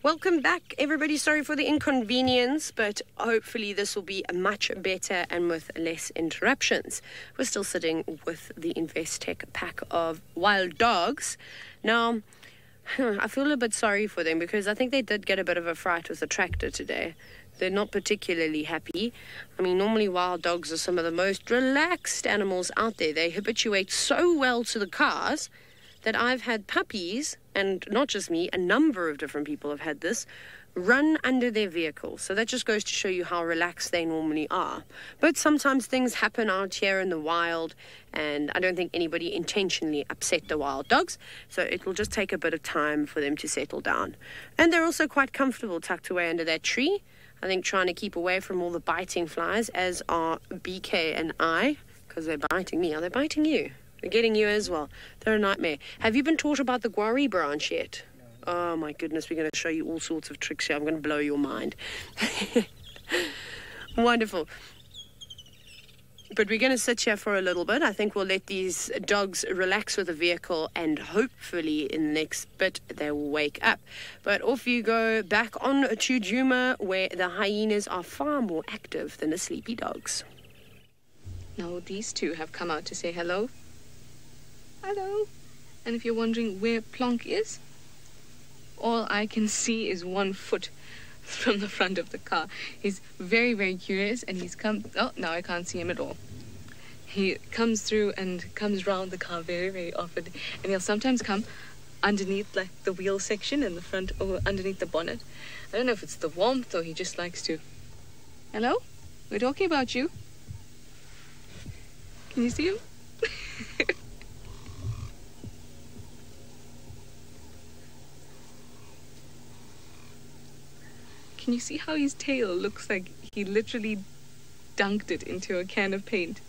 Welcome back, everybody. Sorry for the inconvenience, but hopefully this will be much better and with less interruptions. We're still sitting with the Investec pack of wild dogs. Now, I feel a bit sorry for them because I think they did get a bit of a fright with the tractor today. They're not particularly happy. I mean, normally wild dogs are some of the most relaxed animals out there. They habituate so well to the cars that I've had puppies, and not just me, a number of different people have had this, run under their vehicle. So that just goes to show you how relaxed they normally are. But sometimes things happen out here in the wild, and I don't think anybody intentionally upset the wild dogs. So it will just take a bit of time for them to settle down. And they're also quite comfortable tucked away under that tree. I think trying to keep away from all the biting flies, as are BK and I, because they're biting me. Are they biting you? They're getting you as well. They're a nightmare. Have you been taught about the Guari branch yet? Oh my goodness, we're going to show you all sorts of tricks here. I'm going to blow your mind. Wonderful. But we're going to sit here for a little bit. I think we'll let these dogs relax with the vehicle, and hopefully in the next bit they will wake up. But off you go back on to Djuma, where the hyenas are far more active than the sleepy dogs. Now these two have come out to say hello. Hello. And if you're wondering where Plonk is, all I can see is 1 foot from the front of the car. He's very, very curious, and he's come... Oh, now I can't see him at all. He comes through and comes round the car very, very often. And he'll sometimes come underneath, like, the wheel section in the front, or underneath the bonnet. I don't know if it's the warmth or he just likes to... Hello? We're talking about you. Can you see him? Can you see how his tail looks like he literally dunked it into a can of paint?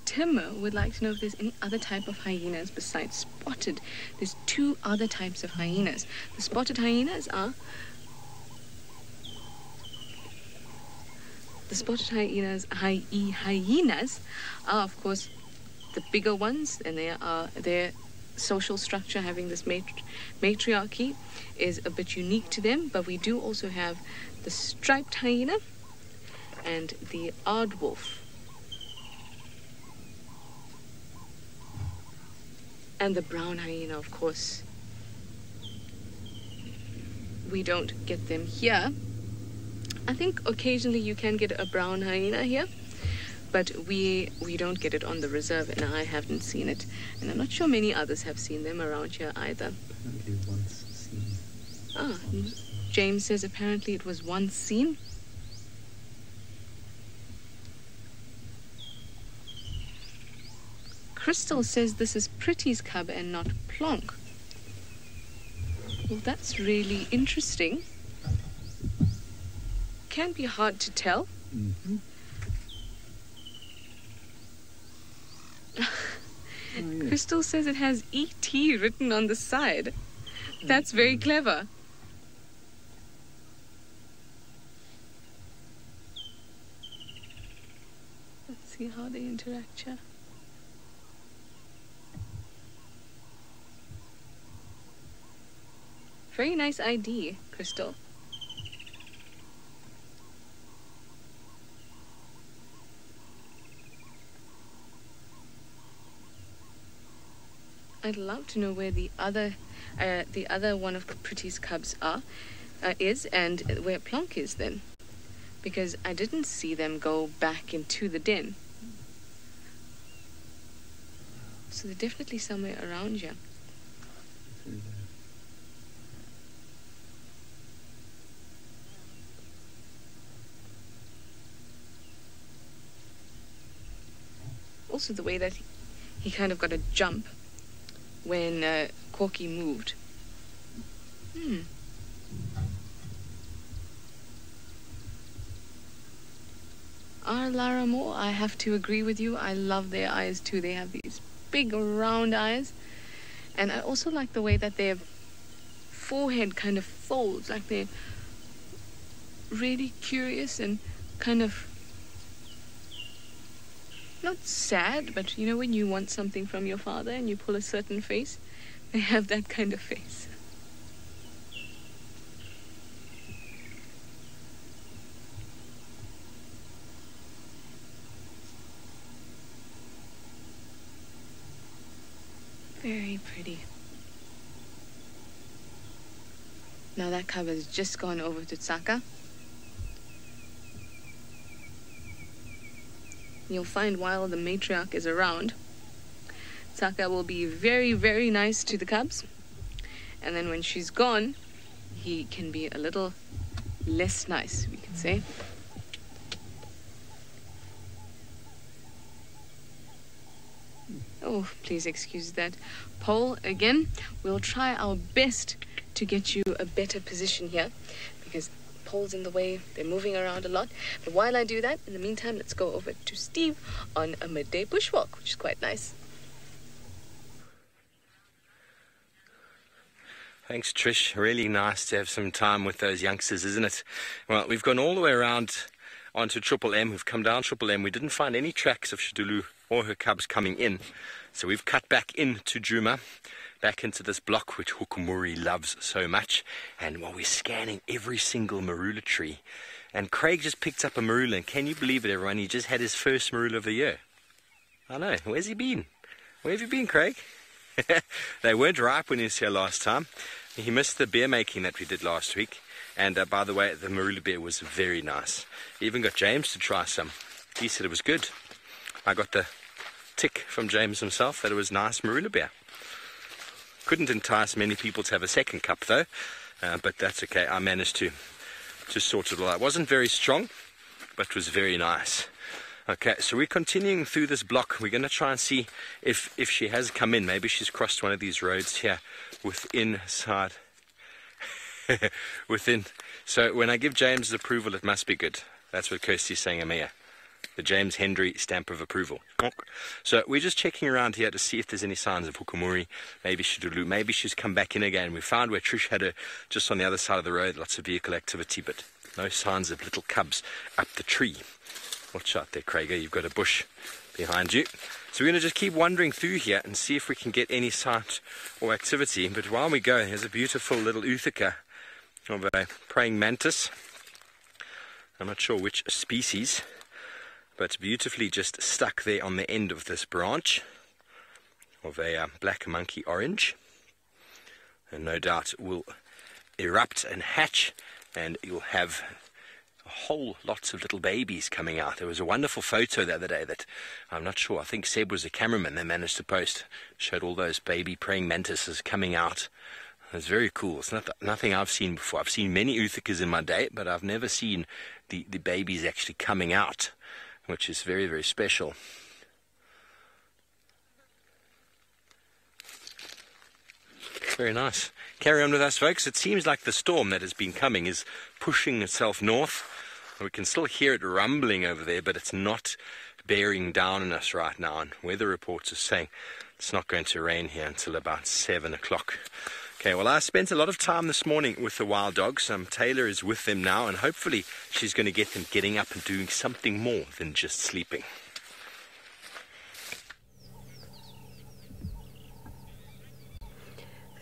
Tim would like to know if there's any other type of hyenas besides spotted. There's 2 other types of hyenas. The spotted hyenas are... The spotted hyenas are, of course, the bigger ones, and their social structure, having this matriarchy, is a bit unique to them. But we do also have the striped hyena and the aardwolf. And the brown hyena, of course. We don't get them here. I think occasionally you can get a brown hyena here, but we don't get it on the reserve, and I haven't seen it. And I'm not sure many others have seen them around here either. Apparently once seen. Ah, James says apparently it was once seen. Crystal says this is Pretty's cub and not Plonk. Well, that's really interesting. Can be hard to tell. Mm-hmm. Oh, yeah. Crystal says it has E.T. written on the side. That's very clever. Let's see how they interact here. Very nice ID, Crystal. I'd love to know where the other one of Pretty's cubs is, and where Plonk is then, because I didn't see them go back into the den. So they're definitely somewhere around here. Also the way that he kind of got a jump when Corky moved. Lara Moore, I have to agree with you. I love their eyes too. They have these big round eyes. And I also like the way that their forehead kind of folds, like they're really curious and kind of, not sad, but you know when you want something from your father and you pull a certain face? They have that kind of face. Very pretty. Now that cub has just gone over to Tsaka. You'll find while the matriarch is around, Tsaka will be very, very nice to the cubs. And then when she's gone, he can be a little less nice, we can say. Oh, please excuse that pole again. We'll try our best to get you a better position here because pole's in the way, they're moving around a lot. But while I do that, in the meantime, let's go over to Steve on a midday bushwalk, which is quite nice. Thanks, Trish. Really nice to have some time with those youngsters, isn't it? Well, we've gone all the way around onto Triple M. We've come down Triple M. We didn't find any tracks of Shidulu or her cubs coming in. So we've cut back into Djuma, back into this block which Hukumuri loves so much. And while we're scanning every single marula tree, and Craig just picked up a marula, and can you believe it, everyone? He just had his first marula of the year. I know. Where's he been? Where have you been, Craig? They weren't ripe when he was here last time. He missed the beer making that we did last week. And by the way, the marula beer was very nice. Even got James to try some. He said it was good. I got the tick from James himself that it was nice marula beer. Couldn't entice many people to have a second cup though, but that's okay. I managed to sort it all out. It wasn't very strong, but it was very nice. Okay, so we're continuing through this block. We're going to try and see if she has come in. Maybe she's crossed one of these roads here inside. So when I give James approval, it must be good. That's what Kirsty's saying, Amaya. The James Hendry stamp of approval. So we're just checking around here to see if there's any signs of Hukumuri, maybe Shidulu, maybe she's come back in again. We found where Trish had her just on the other side of the road, lots of vehicle activity, but no signs of little cubs up the tree. Watch out there, Craiger, you've got a bush behind you. So we're going to just keep wandering through here and see if we can get any sight or activity. But while we go, here's a beautiful little Uthaka of a praying mantis. I'm not sure which species, but beautifully just stuck there on the end of this branch of a black monkey orange. And no doubt will erupt and hatch, and you'll have a whole lots of little babies coming out. There was a wonderful photo the other day that I'm not sure, I think Seb was a cameraman, they managed to post, showed all those baby praying mantises coming out. It's very cool. It's nothing I've seen before. I've seen many Uthakas in my day, but I've never seen the babies actually coming out, which is very, very special. Very nice. Carry on with us, folks. It seems like the storm that has been coming is pushing itself north. We can still hear it rumbling over there, but it's not bearing down on us right now. And weather reports are saying it's not going to rain here until about 7 o'clock. Okay, well, I spent a lot of time this morning with the wild dogs. Taylor is with them now, and hopefully she's going to get them getting up and doing something more than just sleeping.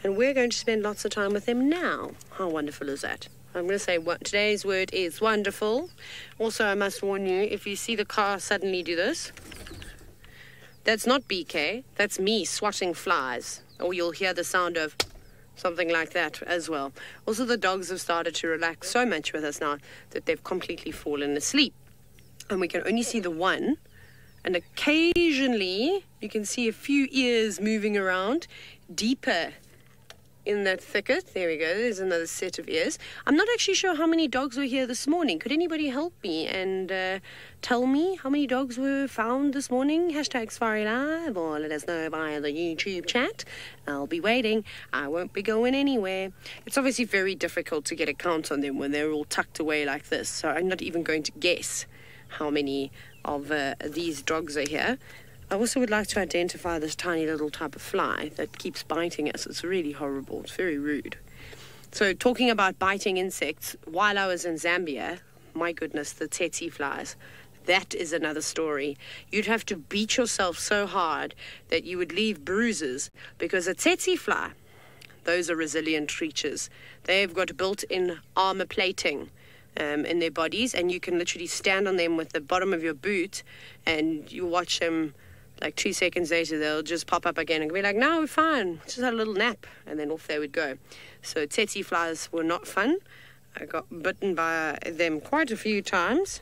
And we're going to spend lots of time with them now. How wonderful is that? I'm going to say today's word is wonderful. Also, I must warn you, if you see the car suddenly do this, that's not BK, that's me swatting flies. Or you'll hear the sound of something like that as well. Also, the dogs have started to relax so much with us now that they've completely fallen asleep. And we can only see the one. And occasionally, you can see a few ears moving around deeper in that thicket. There we go. There's another set of ears. I'm not actually sure how many dogs were here this morning. Could anybody help me and tell me how many dogs were found this morning? Hashtag SafariLive, or let us know via the YouTube chat. I'll be waiting. I won't be going anywhere. It's obviously very difficult to get a count on them when they're all tucked away like this. So I'm not even going to guess how many of these dogs are here. I also would like to identify this tiny little type of fly that keeps biting us. It's really horrible. It's very rude. So talking about biting insects, while I was in Zambia, my goodness, the tsetse flies. That is another story. You'd have to beat yourself so hard that you would leave bruises, because a tsetse fly, those are resilient creatures. They've got built-in armor plating in their bodies, and you can literally stand on them with the bottom of your boot, and you watch them, like 2 seconds later, they'll just pop up again and be like, no, we're fine, just had a little nap, and then off they would go. So tsetse flies were not fun. I got bitten by them quite a few times.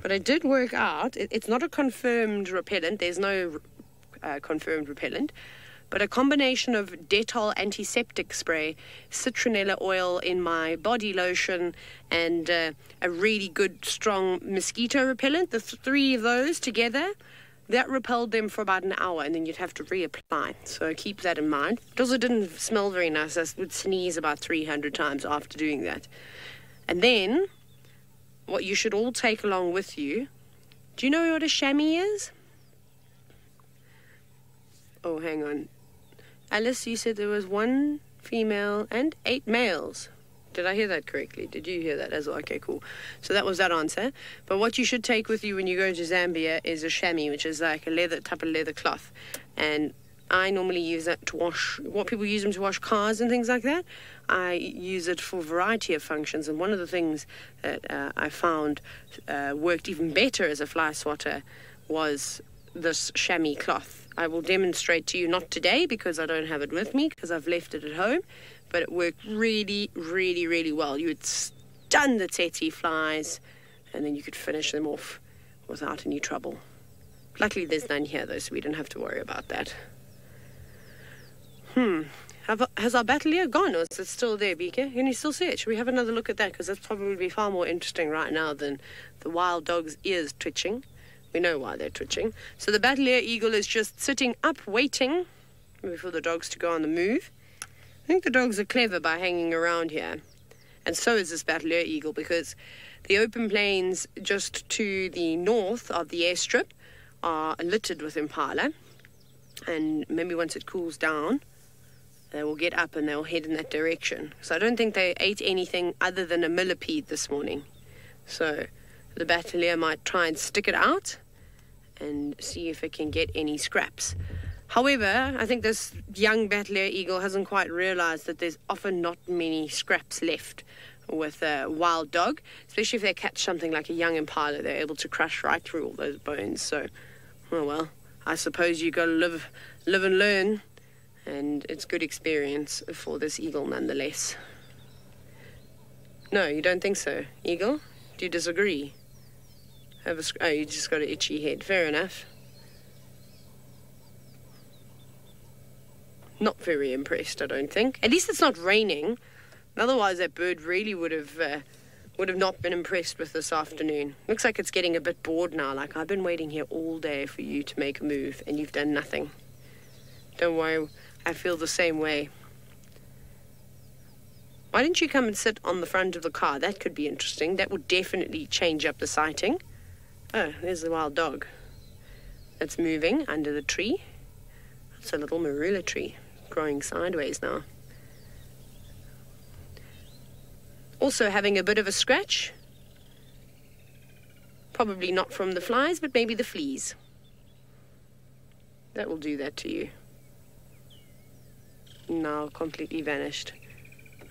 But it did work out. It's not a confirmed repellent. There's no confirmed repellent. But a combination of Dettol antiseptic spray, citronella oil in my body lotion, and a really good, strong mosquito repellent, the three of those together, that repelled them for about an hour, and then you'd have to reapply. So keep that in mind. It also didn't smell very nice. I would sneeze about 300 times after doing that. And then what you should all take along with you. Do you know what a chamois is? Oh, hang on. Alice, you said there was 1 female and 8 males. Did I hear that correctly? Did you hear that as well? Okay, cool. So that was that answer. But what you should take with you when you go to Zambia is a chamois, which is like a type of leather cloth. And I normally use that to wash, what people use them to wash cars and things like that. I use it for a variety of functions, and one of the things that I found worked even better as a fly swatter was this chamois cloth. I will demonstrate to you, not today because I don't have it with me because I've left it at home, but it worked really, really, really well. You would stun the tsetse flies, and then you could finish them off without any trouble. Luckily there's none here though, so we don't have to worry about that. Has our battalier gone, or is it still there, Beaker? Can you still see it? Should we have another look at that? Because that's probably far more interesting right now than the wild dog's ears twitching. We know why they're twitching. So the battalier eagle is just sitting up, waiting for the dogs to go on the move. I think the dogs are clever by hanging around here. And so is this battalier eagle, because the open plains just to the north of the airstrip are littered with impala. And maybe once it cools down, they will get up and they'll head in that direction. So I don't think they ate anything other than a millipede this morning. So the battalier might try and stick it out and see if it can get any scraps. However, I think this young battalier eagle hasn't quite realized that there's often not many scraps left with a wild dog, especially if they catch something like a young impala. They're able to crush right through all those bones. So, oh well, I suppose you got to live and learn. And it's good experience for this eagle nonetheless. No, you don't think so, Eagle? Do you disagree? Oh, you just got an itchy head. Fair enough. Not very impressed, I don't think. At least it's not raining. Otherwise, that bird really would have not been impressed with this afternoon. Looks like it's getting a bit bored now. Like, I've been waiting here all day for you to make a move, and you've done nothing. Don't worry. I feel the same way. Why didn't you come and sit on the front of the car? That could be interesting. That would definitely change up the sighting. Oh, there's the wild dog. That's moving under the tree. That's a little marula tree growing sideways now. Also having a bit of a scratch. Probably not from the flies, but maybe the fleas. That will do that to you. Now completely vanished.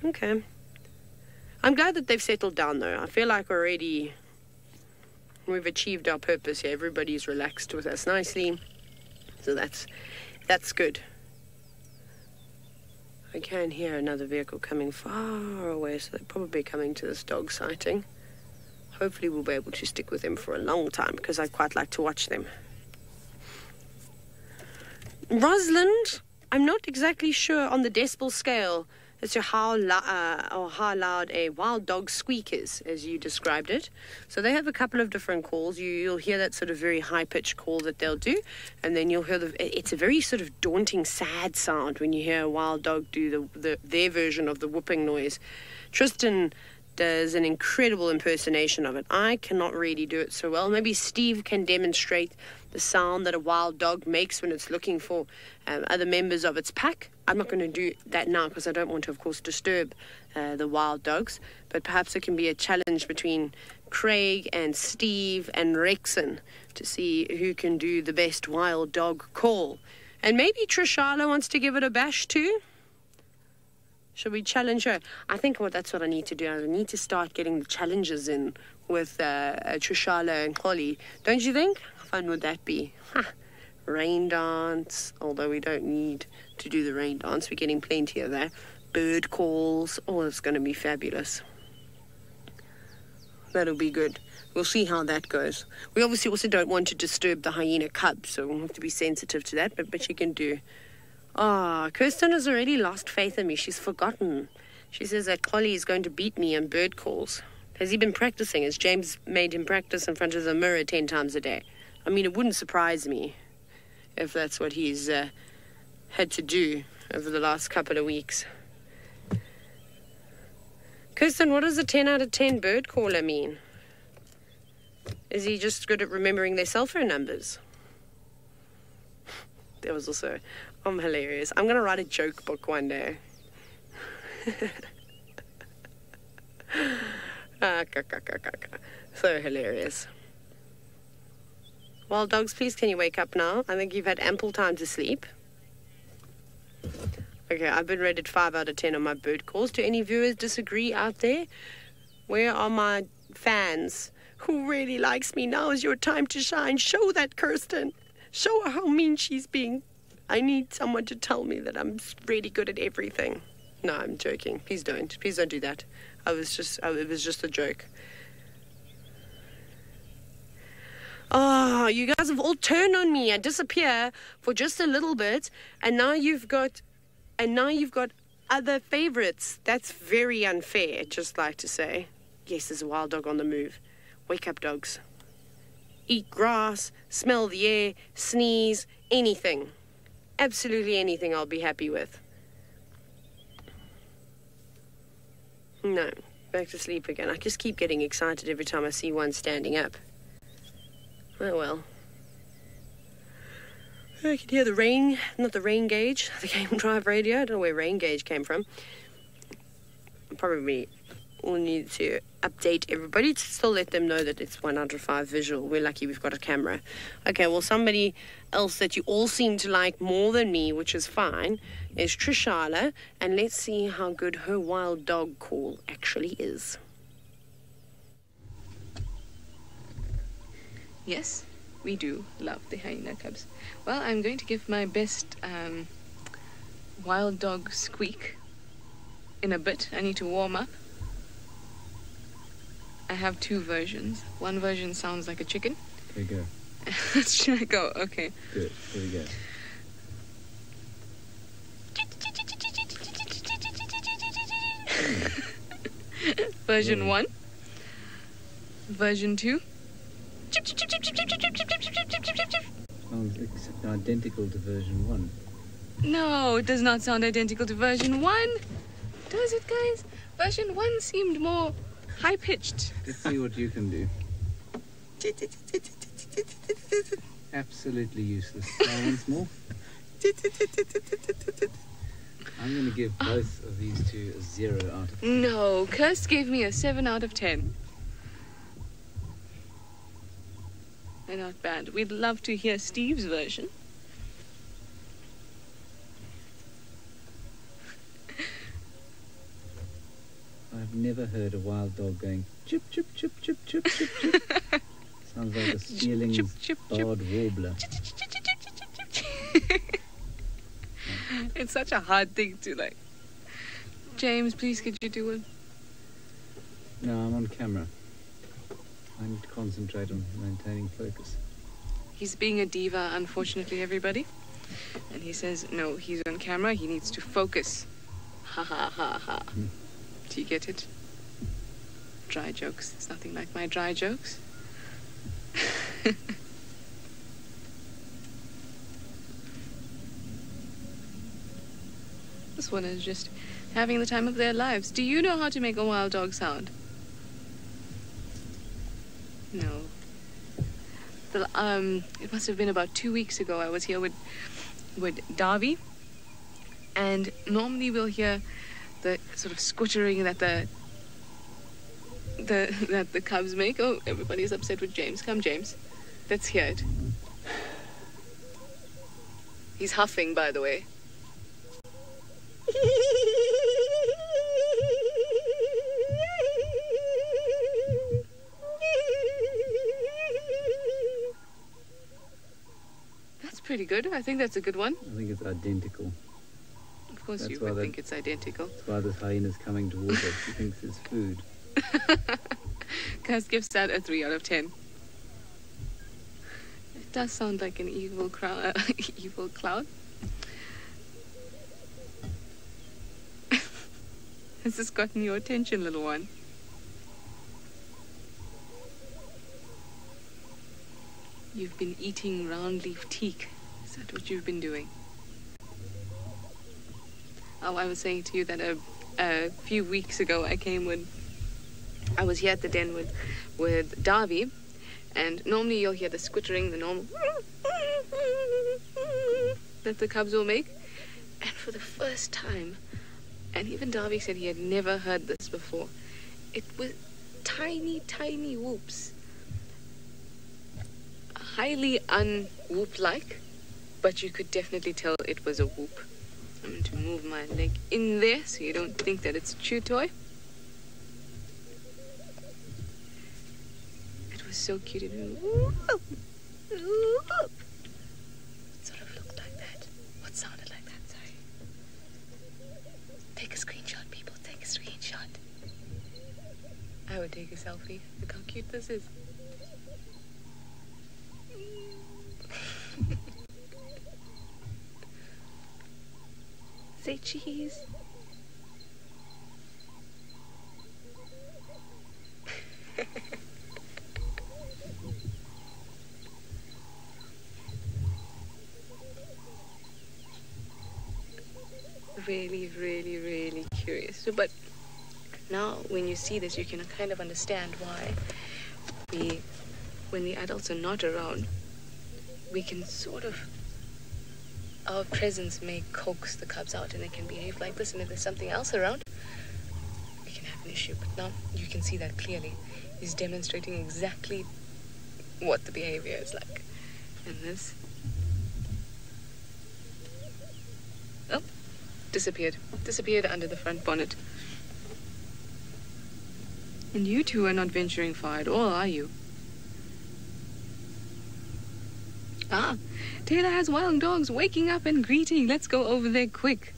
Okay. I'm glad that they've settled down though. I feel like already we've achieved our purpose here. Everybody's relaxed with us nicely. So that's good. I can hear another vehicle coming far away, so they're probably coming to this dog sighting. Hopefully we'll be able to stick with them for a long time because I quite like to watch them. Rosalind, I'm not exactly sure on the decibel scale as to how loud a wild dog squeak is, as you described it. So they have a couple of different calls. You'll hear that sort of very high-pitched call that they'll do, and then you'll hear it's a very sort of daunting, sad sound when you hear a wild dog do their version of the whooping noise. Tristan does an incredible impersonation of it. I cannot really do it so well. Maybe Steve can demonstrate the sound that a wild dog makes when it's looking for other members of its pack. I'm not going to do that now because I don't want to, of course, disturb the wild dogs. But perhaps it can be a challenge between Craig and Steve and Rexon to see who can do the best wild dog call. And maybe Trishala wants to give it a bash too. Should we challenge her? I think that's what I need to do. I need to start getting the challenges in with Trishala and Holly. Don't you think? How fun would that be? Rain dance, although we don't need to do the rain dance. We're getting plenty of that. Bird calls. Oh, it's going to be fabulous. That'll be good. We'll see how that goes. We obviously also don't want to disturb the hyena cub, so we'll have to be sensitive to that, but you can do. Ah, Kirsten has already lost faith in me. She's forgotten. She says that Collie is going to beat me on bird calls. Has he been practicing? Has James made him practice in front of the mirror 10 times a day? I mean, it wouldn't surprise me if that's what he's had to do over the last couple of weeks. Kirsten, what does a 10 out of 10 bird caller mean? Is he just good at remembering their cell phone numbers? There was also... I'm hilarious. I'm going to write a joke book one day. So hilarious. Wild dogs, please can you wake up now? I think you've had ample time to sleep. Okay, I've been rated 5 out of 10 on my bird calls. Do any viewers disagree out there? Where are my fans? Who really likes me? Now is your time to shine. Show that, Kirsten. Show her how mean she's being. I need someone to tell me that I'm really good at everything. No, I'm joking. Please don't. Please don't do that. It was just a joke. Oh, you guys have all turned on me. I disappear for just a little bit, and now you've got other favorites. That's very unfair, I'd just like to say. Yes, there's a wild dog on the move. Wake up, dogs. Eat grass, smell the air, sneeze, anything. Absolutely anything I'll be happy with. No, back to sleep again. I just keep getting excited every time I see one standing up. Oh well. I can hear the rain, not the rain gauge, the Game Drive radio. I don't know where rain gauge came from. Probably we'll need to update everybody to still let them know that it's 1 out of 5 visual. We're lucky we've got a camera. Okay, well, somebody else that you all seem to like more than me, which is fine, is Trishala. And let's see how good her wild dog call actually is. Yes, we do love the hyena cubs. Well, I'm going to give my best wild dog squeak in a bit. I need to warm up. I have 2 versions. One version sounds like a chicken. Okay, go. Should I go? Okay. Good. Here we go. Version 1. Version 2. Sounds identical to version 1. No, it does not sound identical to version 1. Does it, guys? Version 1 seemed more high-pitched. Let's see what you can do. Absolutely useless. Try once more. I'm going to give both of these two a 0 out of 10. No, Kirst gave me a 7 out of 10. They're not bad. We'd love to hear Steve's version. I've never heard a wild dog going chip, chip, chip, chip, chip, chip, chip. Sounds like a Steeling's barred warbler. It's such a hard thing to like. James, please could you do it? No, I'm on camera. I need to concentrate on maintaining focus. He's being a diva, unfortunately, everybody. And he says, no, he's on camera, he needs to focus. Ha ha ha ha. Do you get it? Dry jokes. It's nothing like my dry jokes. This one is just having the time of their lives. Do you know how to make a wild dog sound? No. It must have been about 2 weeks ago. I was here with Darby, and normally we'll hear the sort of squittering that the cubs make. Oh, everybody's upset with James. Come, James. Let's hear it. He's huffing, by the way. That's pretty good. I think that's a good one. I think it's identical. Of course you would think it's identical. That's why this hyena's coming towards us. He thinks it's food. Gus gives that a 3 out of 10. It does sound like an evil cloud. Evil cloud. Has this gotten your attention, little one? You've been eating round leaf teak. Is that what you've been doing? Oh, I was saying to you that a few weeks ago I was here at the den with Darby, and normally you'll hear the squittering, the normal that the cubs will make. And for the first time, and even Darby said he had never heard this before, it was tiny, tiny whoops. Highly un-whoop-like, but you could definitely tell it was a whoop. I'm going to move my leg in there so you don't think that it's a chew toy. It was so cute. It whoop, whoop. It sort of looked like that. What sounded like that? Sorry. Take a screenshot, people. Take a screenshot. I would take a selfie. Look how cute this is. Say cheese. Really, really, really curious. So, but now when you see this, you can kind of understand why when the adults are not around, we can sort of, our presence may coax the cubs out and they can behave like this, and if there's something else around, we can have an issue. But now you can see that clearly. He's demonstrating exactly what the behavior is like. And this, oh, disappeared under the front bonnet. And you two are not venturing far at all, are you? Ah, Taylor has wild dogs waking up and greeting. Let's go over there quick.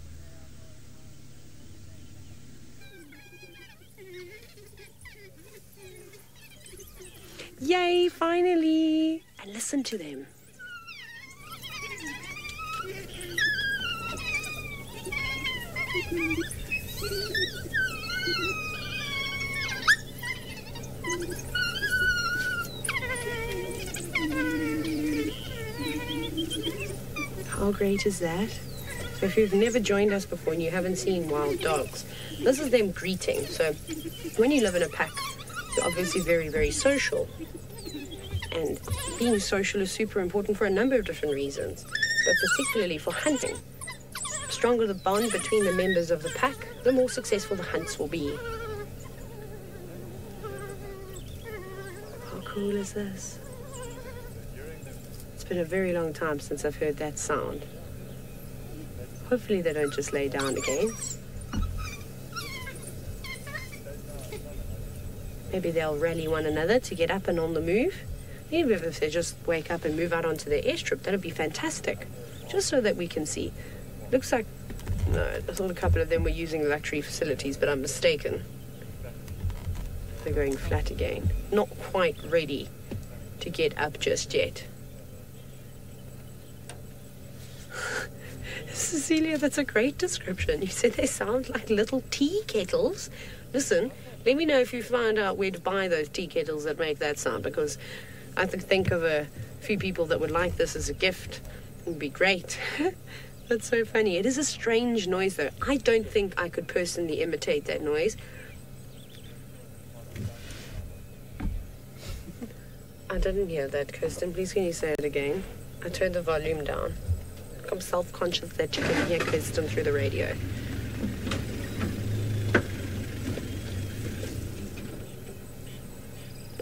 Yay, finally! And listen to them. How great is that? So if you've never joined us before and you haven't seen wild dogs, this is them greeting. So when you live in a pack, you're obviously very, very social. And being social is super important for a number of different reasons, but particularly for hunting. The stronger the bond between the members of the pack, the more successful the hunts will be. How cool is this? It's been a very long time since I've heard that sound. Hopefully they don't just lay down again. Maybe they'll rally one another to get up and on the move. Even if they just wake up and move out onto their airstrip, that'd be fantastic. Just so that we can see. Looks like, no, I thought a couple of them were using the luxury facilities, but I'm mistaken. They're going flat again. Not quite ready to get up just yet. Cecilia, that's a great description. You said they sound like little tea kettles. Listen, let me know if you find out where to buy those tea kettles that make that sound, because I think of a few people that would like this as a gift. It would be great. That's so funny. It is a strange noise, though. I don't think I could personally imitate that noise. I didn't hear that, Kirsten. Please can you say it again? I turned the volume down. I'm self-conscious that you can hear Kirsten through the radio.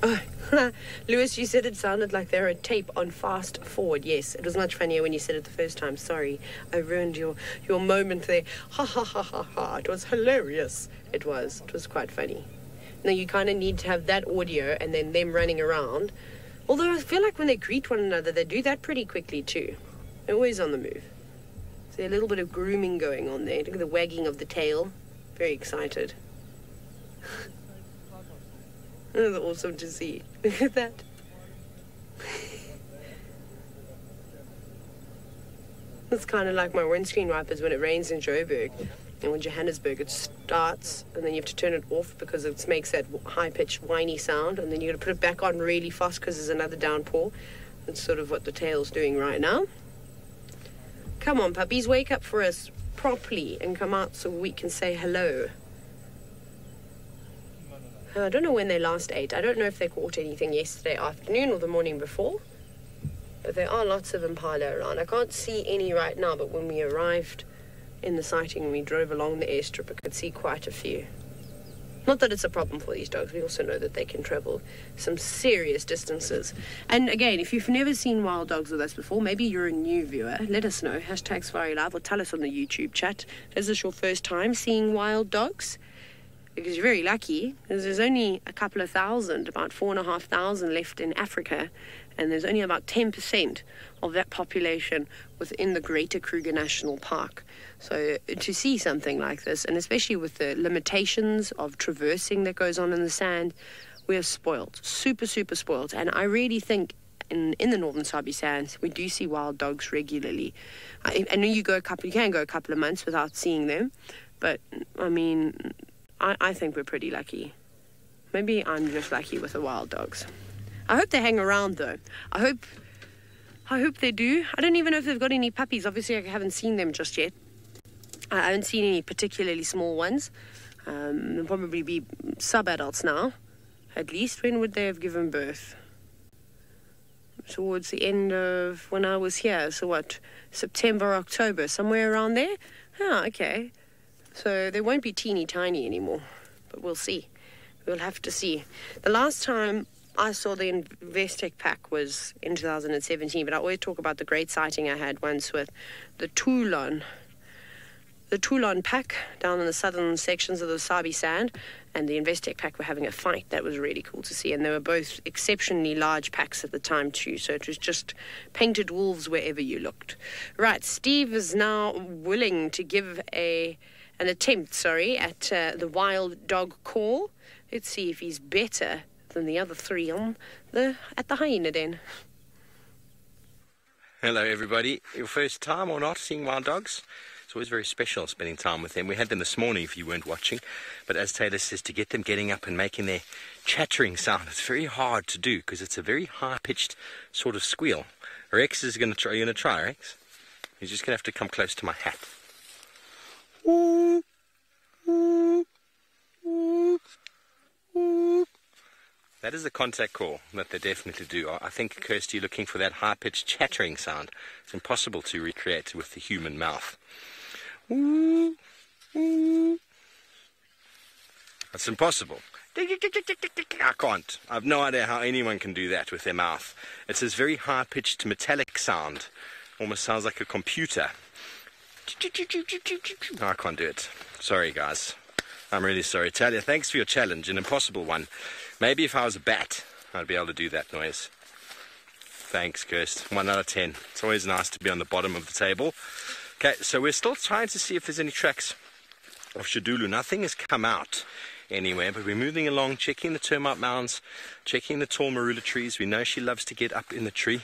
Oh, Lewis, you said it sounded like they're a tape on fast forward. Yes, it was much funnier when you said it the first time. Sorry, I ruined your moment there. Ha ha ha ha ha. It was hilarious. It was quite funny. Now you kind of need to have that audio and then them running around. Although I feel like when they greet one another, they do that pretty quickly too. They're always on the move. So a little bit of grooming going on there. Look at the wagging of the tail. Very excited. That was awesome to see. Look at that. It's kind of like my windscreen wipers when it rains in Joburg. And when Johannesburg, it starts, and then you have to turn it off because it makes that high-pitched, whiny sound, and then you've got to put it back on really fast because there's another downpour. That's sort of what the tail's doing right now. Come on, puppies, wake up for us properly and come out so we can say hello. I don't know when they last ate. I don't know if they caught anything yesterday afternoon or the morning before. But there are lots of impala around. I can't see any right now, but when we arrived in the sighting, when we drove along the airstrip, I could see quite a few. Not that it's a problem for these dogs. We also know that they can travel some serious distances. And again, if you've never seen wild dogs with us before, maybe you're a new viewer, let us know. #SafariLive, or tell us on the YouTube chat. Is this your first time seeing wild dogs? Because you're very lucky, because there's only a couple of thousand, about 4,500 left in Africa, and there's only about 10% of that population within the Greater Kruger National Park. So to see something like this, and especially with the limitations of traversing that goes on in the sand, we are spoiled, super, super spoiled. And I really think in the Northern Sabi Sands, we do see wild dogs regularly. I know you can go a couple of months without seeing them, but I mean, I think we're pretty lucky. Maybe I'm just lucky with the wild dogs. I hope they hang around, though. I hope they do. I don't even know if they've got any puppies. Obviously, I haven't seen them just yet. I haven't seen any particularly small ones. They'll probably be sub-adults now, at least. When would they have given birth? Towards the end of when I was here. So what, September, October, somewhere around there? Oh, okay. So they won't be teeny tiny anymore, but we'll see. We'll have to see. The last time I saw the Investec pack was in 2017, but I always talk about the great sighting I had once with the Toulon pack down in the southern sections of the Sabi Sand, and the Investec pack were having a fight. That was really cool to see, and they were both exceptionally large packs at the time too, so it was just painted wolves wherever you looked. Right, Steve is now willing to give an attempt at the wild dog call. Let's see if he's better than the other three at the hyena den. Hello everybody. Your first time or not seeing wild dogs? It's always very special spending time with them. We had them this morning if you weren't watching, but as Taylor says, to get them getting up and making their chattering sound, it's very hard to do because it's a very high-pitched sort of squeal. Rex is going to try. Are you going to try, Rex? He's just going to have to come close to my hat. That is the contact call that they definitely do. I think, Kirsty, you're looking for that high-pitched chattering sound. It's impossible to recreate with the human mouth. That's impossible. I can't. I have no idea how anyone can do that with their mouth. It's this very high-pitched metallic sound. Almost sounds like a computer. No, I can't do it. Sorry, guys. I'm really sorry. Talia, thanks for your challenge. An impossible one. Maybe if I was a bat, I'd be able to do that noise. Thanks, Kirst. 1 out of 10. It's always nice to be on the bottom of the table. Okay, so we're still trying to see if there's any tracks of Shadulu. Nothing has come out anywhere, but we're moving along, checking the termite mounds, checking the tall marula trees. We know she loves to get up in the tree.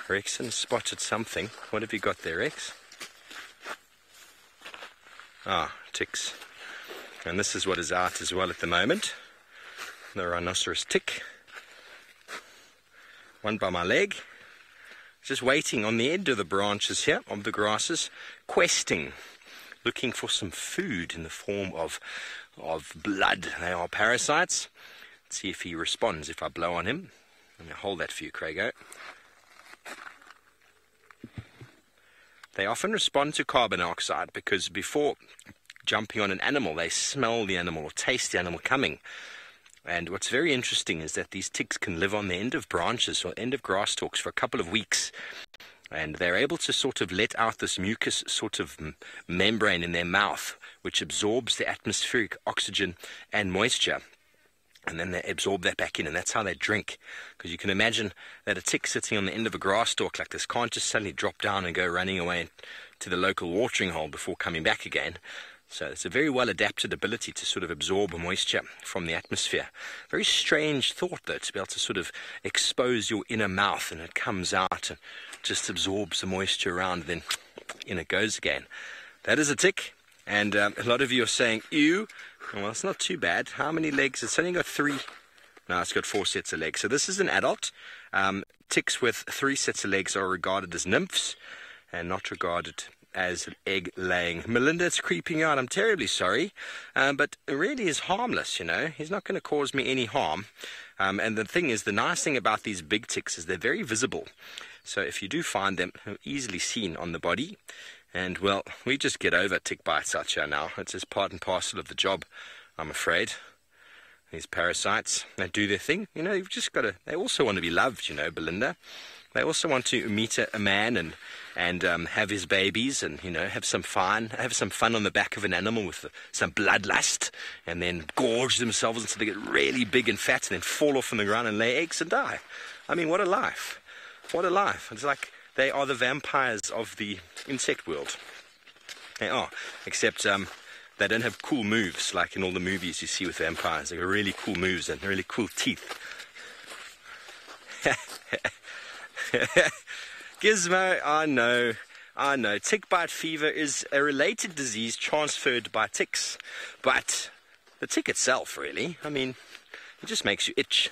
Rexon spotted something. What have you got there, Rex? Ah, ticks. And this is what is out as well at the moment. The rhinoceros tick. One by my leg. Just waiting on the end of the branches here, of the grasses, questing, looking for some food in the form of blood. They are parasites. Let's see if he responds if I blow on him. Let me hold that for you, Craigo. They often respond to carbon dioxide because before jumping on an animal, they smell the animal or taste the animal coming. And what's very interesting is that these ticks can live on the end of branches or end of grass stalks for a couple of weeks. And they're able to sort of let out this mucus sort of membrane in their mouth, which absorbs the atmospheric oxygen and moisture. And then they absorb that back in, and that's how they drink. Because you can imagine that a tick sitting on the end of a grass stalk like this can't just suddenly drop down and go running away to the local watering hole before coming back again. So it's a very well adapted ability to sort of absorb moisture from the atmosphere. Very strange thought, though, to be able to sort of expose your inner mouth and it comes out and just absorbs the moisture around, then in it goes again. That is a tick. And a lot of you are saying, ew. Well, it's not too bad. How many legs? It's only got 3. No, it's got 4 sets of legs. So this is an adult. Ticks with 3 sets of legs are regarded as nymphs and not regarded as egg-laying. Melinda, it's creeping out. I'm terribly sorry. But it really is harmless, you know. He's not going to cause me any harm. And the thing is, the nice thing about these big ticks is they're very visible. So if you do find them, they're easily seen on the body. And, well, we just get over tick bites out here now. It's just part and parcel of the job, I'm afraid. These parasites, they do their thing. You know, you've just got to... They also want to be loved, you know, Belinda. They also want to meet a man and have his babies and, you know, have some fun on the back of an animal with some bloodlust and then gorge themselves until they get really big and fat and then fall off on the ground and lay eggs and die. I mean, what a life. What a life. It's like... They are the vampires of the insect world. They are, except they don't have cool moves like in all the movies you see with vampires. They got really cool moves and really cool teeth. Gizmo, I know. Tick bite fever is a related disease transferred by ticks. But the tick itself, really, I mean, it just makes you itch.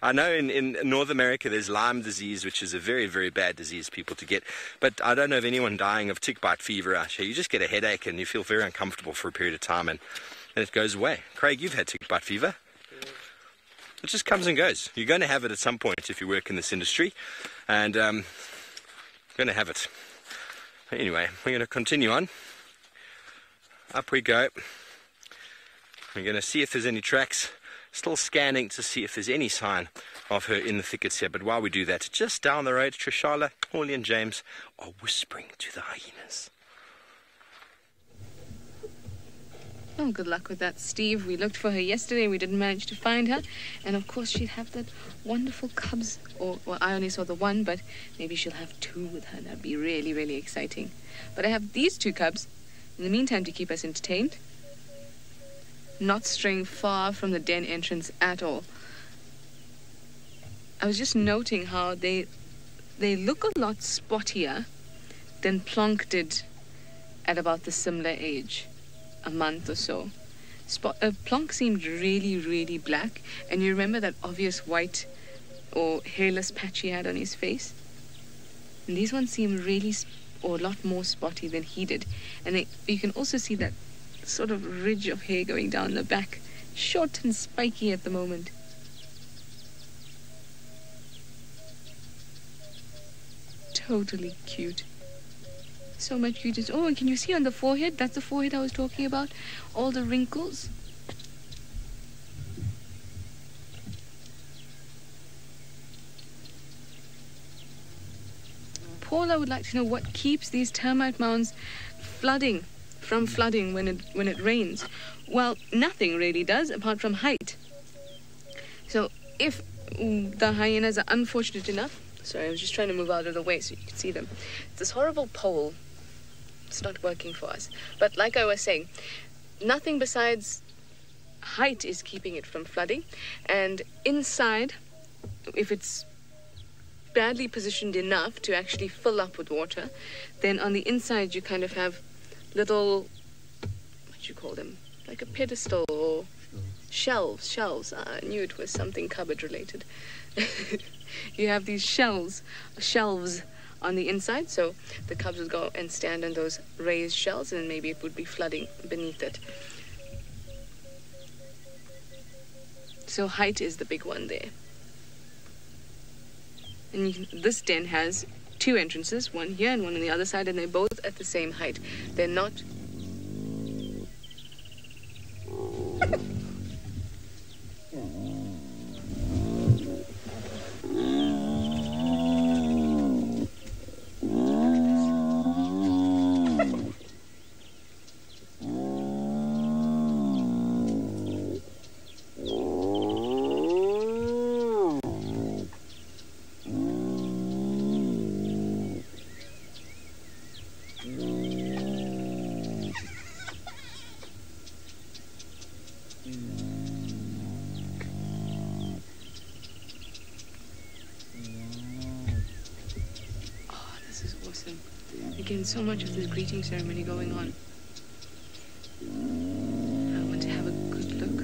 I know in North America there's Lyme disease, which is a very, very bad disease people to get. But I don't know of anyone dying of tick bite fever out here. You just get a headache and you feel very uncomfortable for a period of time and it goes away. Craig, you've had tick bite fever. It just comes and goes. You're going to have it at some point if you work in this industry. And you're going to have it. Anyway, we're going to continue on. Up we go. We're going to see if there's any tracks. Still scanning to see if there's any sign of her in the thickets here. But while we do that, just down the road, Trishala, Paulie and James are whispering to the hyenas. Oh, good luck with that, Steve. We looked for her yesterday. We didn't manage to find her. And, of course, she'd have that wonderful cubs. Or, well, I only saw the one, but maybe she'll have 2 with her. That'd be really, really exciting. But I have these 2 cubs in the meantime to keep us entertained. Not straying far from the den entrance at all. I was just noting how they look a lot spottier than Plonk did at about the similar age, a month or so. Plonk seemed really, really black, and you remember that obvious white or hairless patch he had on his face? And these ones seem really, or a lot more spotty than he did. And you can also see that sort of ridge of hair going down the back, short and spiky at the moment. Totally cute. So much cuteness. Oh, and can you see on the forehead? That's the forehead I was talking about. All the wrinkles. Paula would like to know what keeps these termite mounds from flooding when it rains. Well, nothing really does apart from height. So if the hyenas are unfortunate enough, sorry, I was just trying to move out of the way so you can see them. This horrible pole, it's not working for us. But like I was saying, nothing besides height is keeping it from flooding. And inside, if it's badly positioned enough to actually fill up with water, then on the inside you kind of have little, what do you call them, like a pedestal or shelves. I knew it was something cupboard related. You have these shelves on the inside, so the cubs would go and stand on those raised shelves, and maybe it would be flooding beneath it. So height is the big one there. And this den has 2 entrances, one here and one on the other side, and they're both at the same height. They're not... Again, so much of this greeting ceremony going on. I want to have a good look.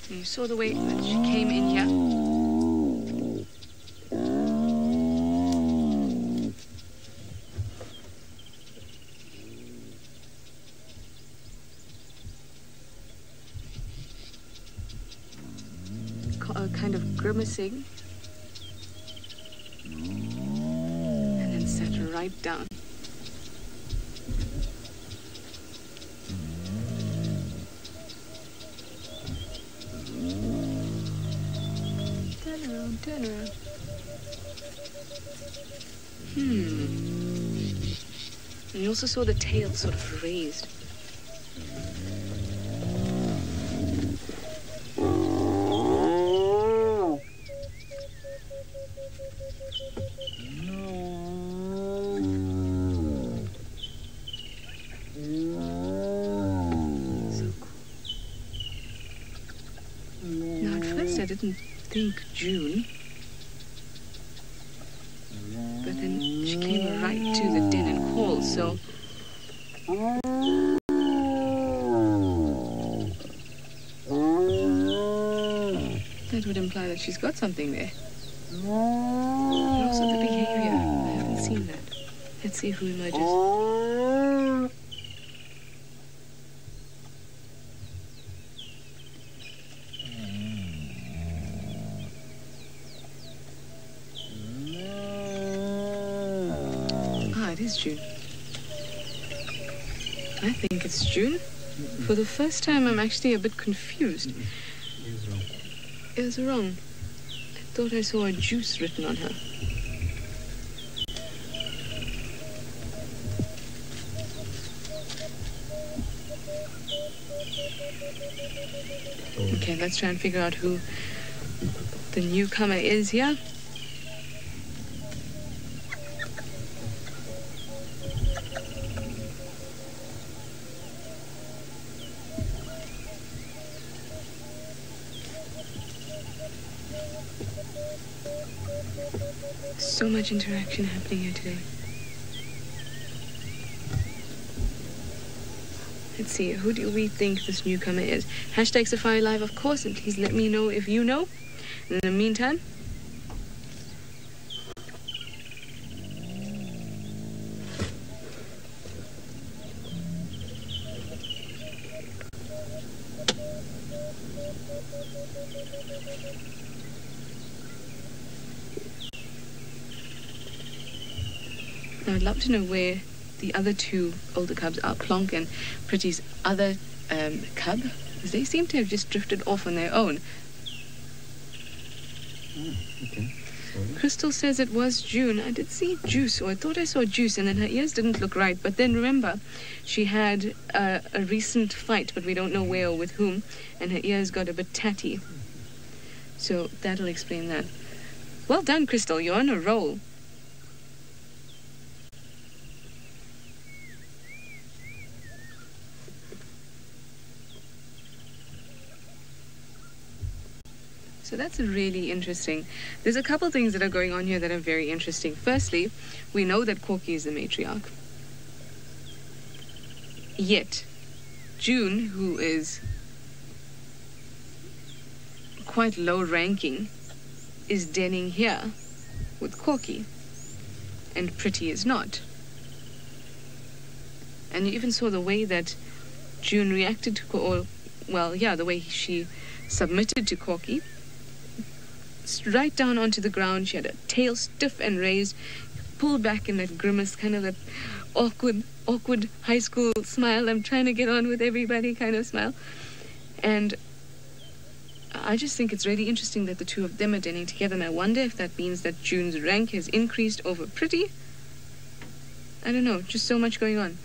And you saw the way that she came in here. Kind of grimacing. Right down. Turn around, turn around. And you also saw the tail sort of raised. I didn't think June, but then she came right to the den and called, so that would imply that she's got something there. And also the behavior, I haven't seen that. Let's see who emerges. It is June. I think it's June. For the first time, I'm actually a bit confused. It was wrong. I thought I saw a juice written on her. Okay, let's try and figure out who the newcomer is here. So much interaction happening here today. Let's see, who do we think this newcomer is? Hashtag SafariLive, of course, and please let me know if you know. In the meantime, I'd love to know where the other 2 older cubs are, Plonk and Pretty's other cub, because they seem to have just drifted off on their own. Okay. Sorry. Crystal says it was June. I did see Juice, or I thought I saw Juice, and then her ears didn't look right. But then remember, she had a recent fight, but we don't know where or with whom, and her ears got a bit tatty. So that'll explain that. Well done, Crystal. You're on a roll. So that's really interesting. There's a couple things that are going on here that are very interesting. Firstly, we know that Corky is the matriarch. Yet, June, who is quite low ranking, is denning here with Corky, and Pretty is not. And you even saw the way that June reacted to, the way she submitted to Corky. Right down onto the ground, she had a tail stiff and raised, pulled back in that grimace, kind of that awkward high school smile, I'm trying to get on with everybody kind of smile. And I just think it's really interesting that the two of them are denning together, and I wonder if that means that June's rank has increased over Pretty. I don't know, just so much going on.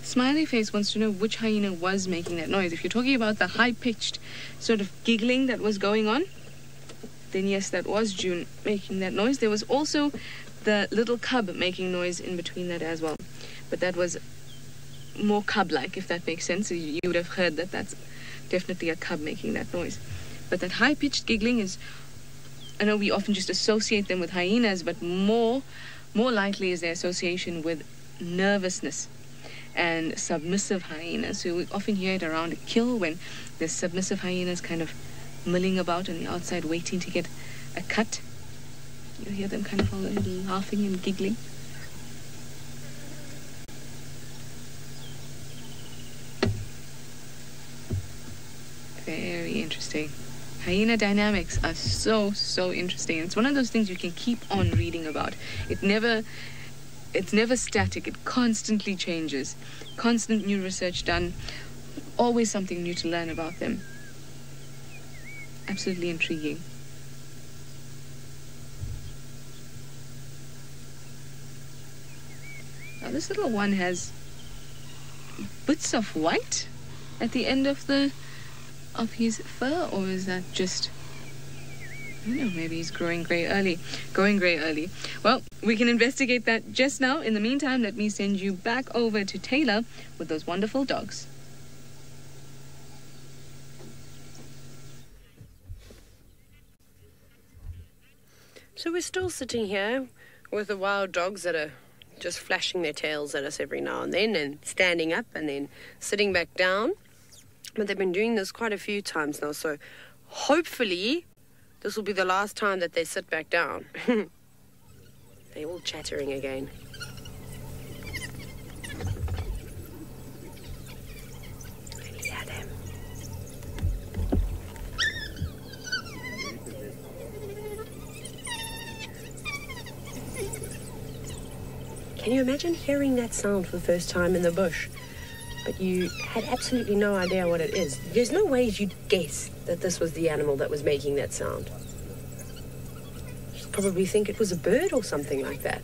Smiley Face wants to know which hyena was making that noise. If you're talking about the high-pitched sort of giggling that was going on, then yes, that was June making that noise. There was also the little cub making noise in between that as well. But that was more cub-like, if that makes sense. You would have heard that that's definitely a cub making that noise. But that high-pitched giggling is, I know we often just associate them with hyenas, but more likely is their association with nervousness and submissive hyenas. So we often hear it around a kill when there's submissive hyenas kind of milling about on the outside waiting to get a cut. You hear them kind of all laughing and giggling. Very interesting. Hyena dynamics are so interesting. It's one of those things you can keep on reading about. It's never static. It constantly changes. Constant new research done. Always something new to learn about them. Absolutely intriguing. Now this little one has bits of white at the end of his fur, or is that just, I don't know, maybe he's growing grey early. Well, we can investigate that just now. In the meantime, let me send you back over to Taylor with those wonderful dogs. So we're still sitting here with the wild dogs that are just flashing their tails at us every now and then and standing up and then sitting back down. But they've been doing this quite a few times now, so hopefully this will be the last time that they sit back down. They're all chattering again. Can you hear them? Can you imagine hearing that sound for the first time in the bush, but you had absolutely no idea what it is? There's no way you'd guess that this was the animal that was making that sound. You'd probably think it was a bird or something like that.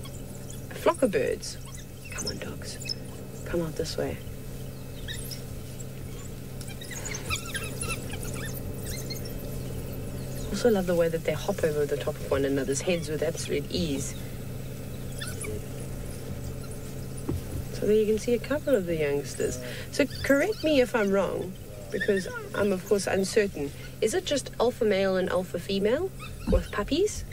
A flock of birds. Come on, dogs. Come out this way. Also love the way that they hop over the top of one another's heads with absolute ease. So there you can see a couple of the youngsters. So correct me if I'm wrong, because I'm of course uncertain. Is it just alpha male and alpha female with puppies?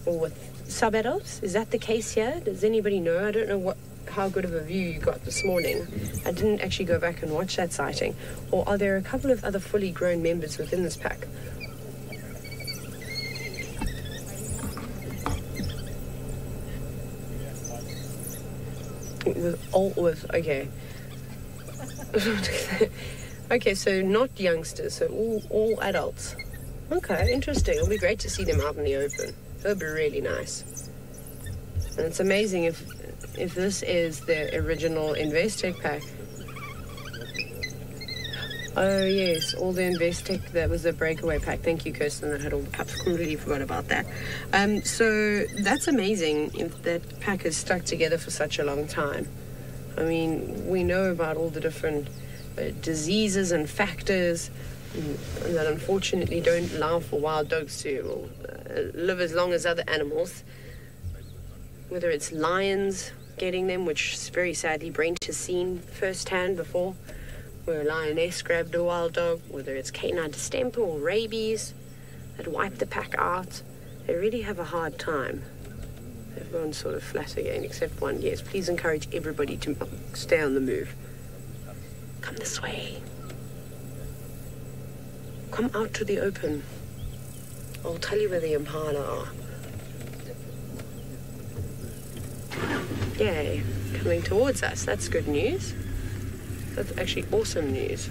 Or with sub-adults? Is that the case here? Does anybody know? I don't know how good of a view you got this morning. I didn't actually go back and watch that sighting. Or are there a couple of other fully grown members within this pack? Okay. Okay, so not youngsters, so all adults. Okay, interesting. It'll be great to see them out in the open. It'll be really nice. And it's amazing if this is the original Investec pack. Oh yes, all the Investec, that was the breakaway pack. Thank you, Kirsten, that had all the pups. Completely forgot about that. So that's amazing if that pack has stuck together for such a long time. I mean, we know about all the different diseases and factors that unfortunately don't allow for wild dogs to live as long as other animals. Whether it's lions getting them, which very sadly Brent has seen firsthand before, where a lioness grabbed a wild dog, whether it's canine distemper or rabies that wipe the pack out. They really have a hard time. Everyone's sort of flat again, except one. Yes, please encourage everybody to stay on the move. Come this way. Come out to the open. I'll tell you where the impala are. Yay, coming towards us. That's good news. That's actually awesome news.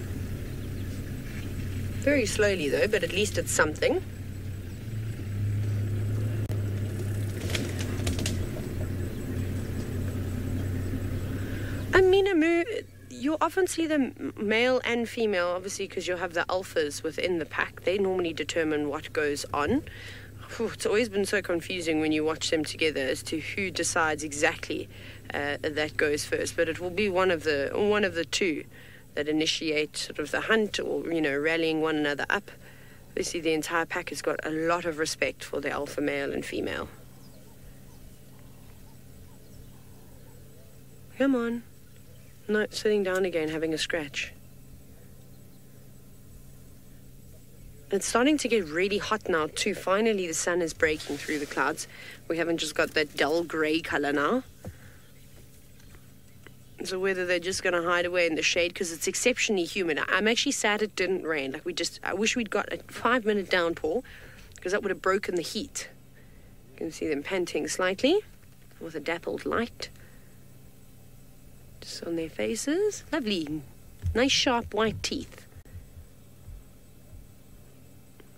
Very slowly though, but at least it's something. You'll often see them male and female, obviously, because you'll have the alphas within the pack. They normally determine what goes on. It's always been so confusing when you watch them together as to who decides exactly that goes first. But it will be one of the two that initiate sort of the hunt, or rallying one another up. Obviously, the entire pack has got a lot of respect for the alpha male and female. Come on. No, sitting down again, having a scratch. It's starting to get really hot now too. Finally, the sun is breaking through the clouds. We haven't just got that dull grey colour now. So whether they're just going to hide away in the shade, because it's exceptionally humid. I'm actually sad it didn't rain. I wish we'd got a 5-minute downpour, because that would have broken the heat. You can see them panting slightly with a dappled light. Just on their faces. Lovely. Nice sharp white teeth.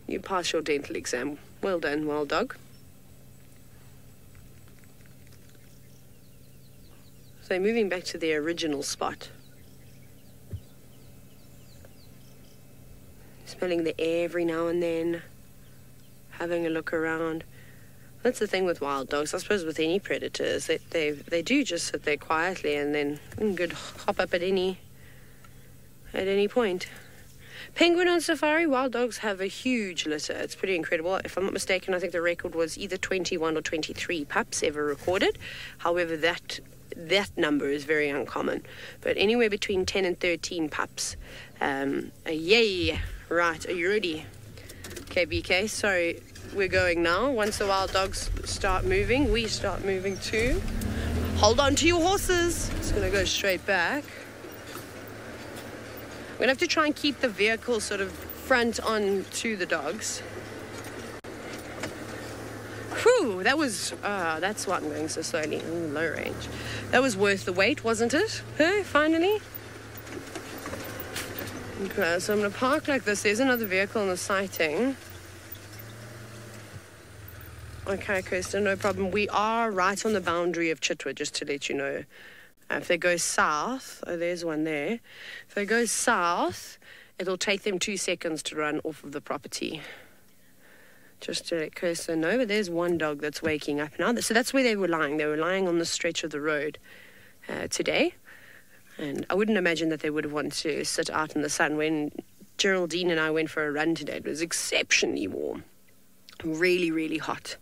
You pass your dental exam. Well done, wild dog. So moving back to their original spot. Smelling the air every now and then. Having a look around. That's the thing with wild dogs, I suppose with any predators, they do just sit there quietly and then could hop up at any point. Penguin on safari, wild dogs have a huge litter. It's pretty incredible. If I'm not mistaken, I think the record was either 21 or 23 pups ever recorded. However, that number is very uncommon. But anywhere between 10 and 13 pups. Yay! Right, are you ready? Okay, BK, sorry. We're going now. Once the wild dogs start moving, we start moving too. Hold on to your horses. It's going to go straight back. We're going to have to try and keep the vehicle sort of front on to the dogs. Whew, that was... that's why I'm going so slowly. Low range. That was worth the wait, wasn't it? Hey, finally. Okay, so I'm going to park like this. There's another vehicle in the sighting. Okay, Kirsten, no problem. We are right on the boundary of Chitwa, just to let you know. If they go south, oh, there's one there. If they go south, it'll take them 2 seconds to run off of the property. Just to let Kirsten know, but there's one dog that's waking up now. So that's where they were lying. They were lying on the stretch of the road today. And I wouldn't imagine that they would have wanted to sit out in the sun. When Geraldine and I went for a run today, it was exceptionally warm. Really, really hot.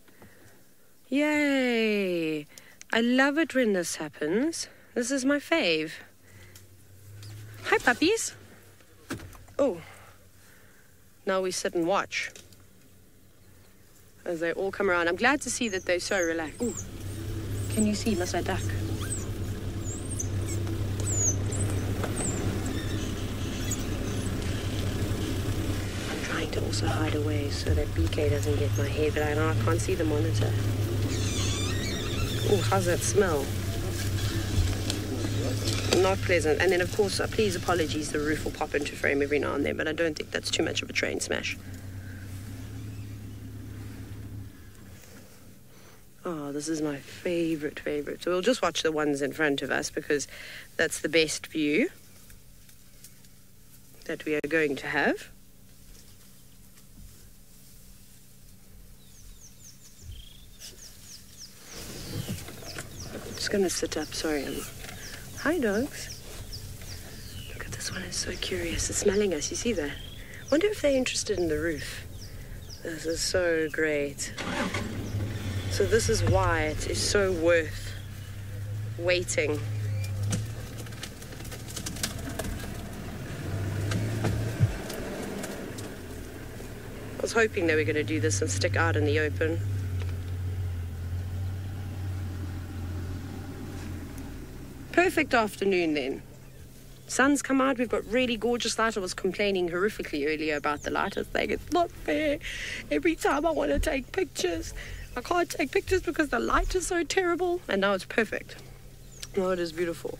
Yay! I love it when this happens. This is my fave. Hi, puppies. Oh. Now we sit and watch as they all come around. I'm glad to see that they're so relaxed. Ooh. Can you see? Must I duck? I'm trying to also hide away so that BK doesn't get my head, but I know I can't see the monitor. Oh, how's that smell? Not pleasant. And then, of course, please apologies, the roof will pop into frame every now and then, but I don't think that's too much of a train smash. Oh, this is my favorite. So we'll just watch the ones in front of us because that's the best view that we are going to have. Just going to sit up, sorry. Hi, dogs. Look at this one, it's so curious. It's smelling us, you see that? Wonder if they're interested in the roof. This is so great. So this is why it is so worth waiting. I was hoping they were going to do this and stick out in the open. Perfect afternoon then. sun's come out. We've got really gorgeous light. I was complaining horrifically earlier about the light. I was saying it's not fair. Every time I want to take pictures, I can't take pictures because the light is so terrible. And now it's perfect. Oh, it is beautiful.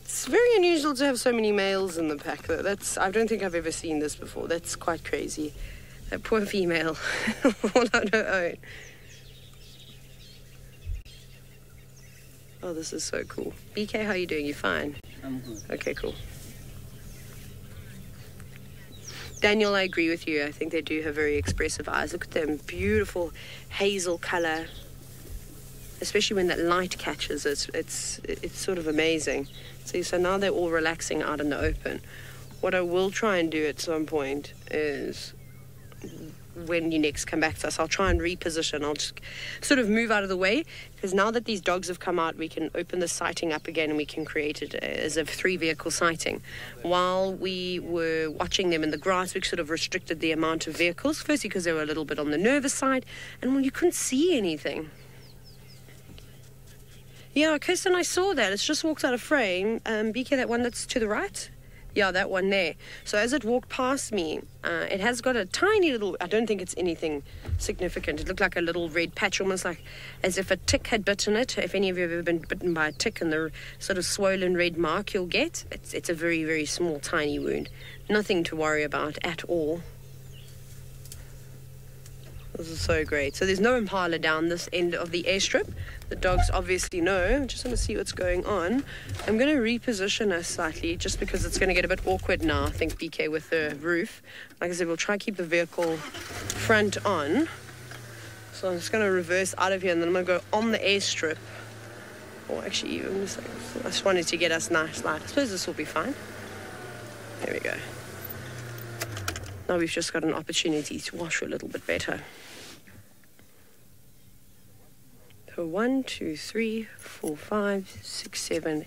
It's very unusual to have so many males in the pack, though. I don't think I've ever seen this before. That's quite crazy. That poor female, all on her own. Oh, this is so cool. BK, how are you doing? You fine? I'm good. Okay, cool. Daniel, I agree with you. I think they do have very expressive eyes. Look at them, beautiful hazel color. Especially when that light catches, it's sort of amazing. See, so now they're all relaxing out in the open. What I will try and do at some point is, when you next come back to us, I'll try and reposition. I'll just sort of move out of the way, because now that these dogs have come out, we can open the sighting up again and we can create it as a 3-vehicle sighting. While we were watching them in the grass, we sort of restricted the amount of vehicles, firstly because they were a little bit on the nervous side, and well, you couldn't see anything. Yeah, Kirsten, I saw that. It's just walked out of frame. BK, that one that's to the right? Yeah, that one there. So as it walked past me, it has got a tiny little, I don't think it's anything significant. It looked like a little red patch, almost like as if a tick had bitten it. If any of you have ever been bitten by a tick, and the sort of swollen red mark you'll get, it's a very, very small, tiny wound. Nothing to worry about at all. This is so great. So there's no impala down this end of the airstrip. The dogs obviously know. I just want to see what's going on. I'm going to reposition us slightly just because it's going to get a bit awkward now, I think, BK, with the roof. Like I said, we'll try to keep the vehicle front on. So I'm just going to reverse out of here, and then I'm going to go on the airstrip. Or actually, I just wanted to get us nice light. I suppose this will be fine. There we go. Now we've just got an opportunity to wash a little bit better. So 1, 2, 3, 4, 5, 6, 7,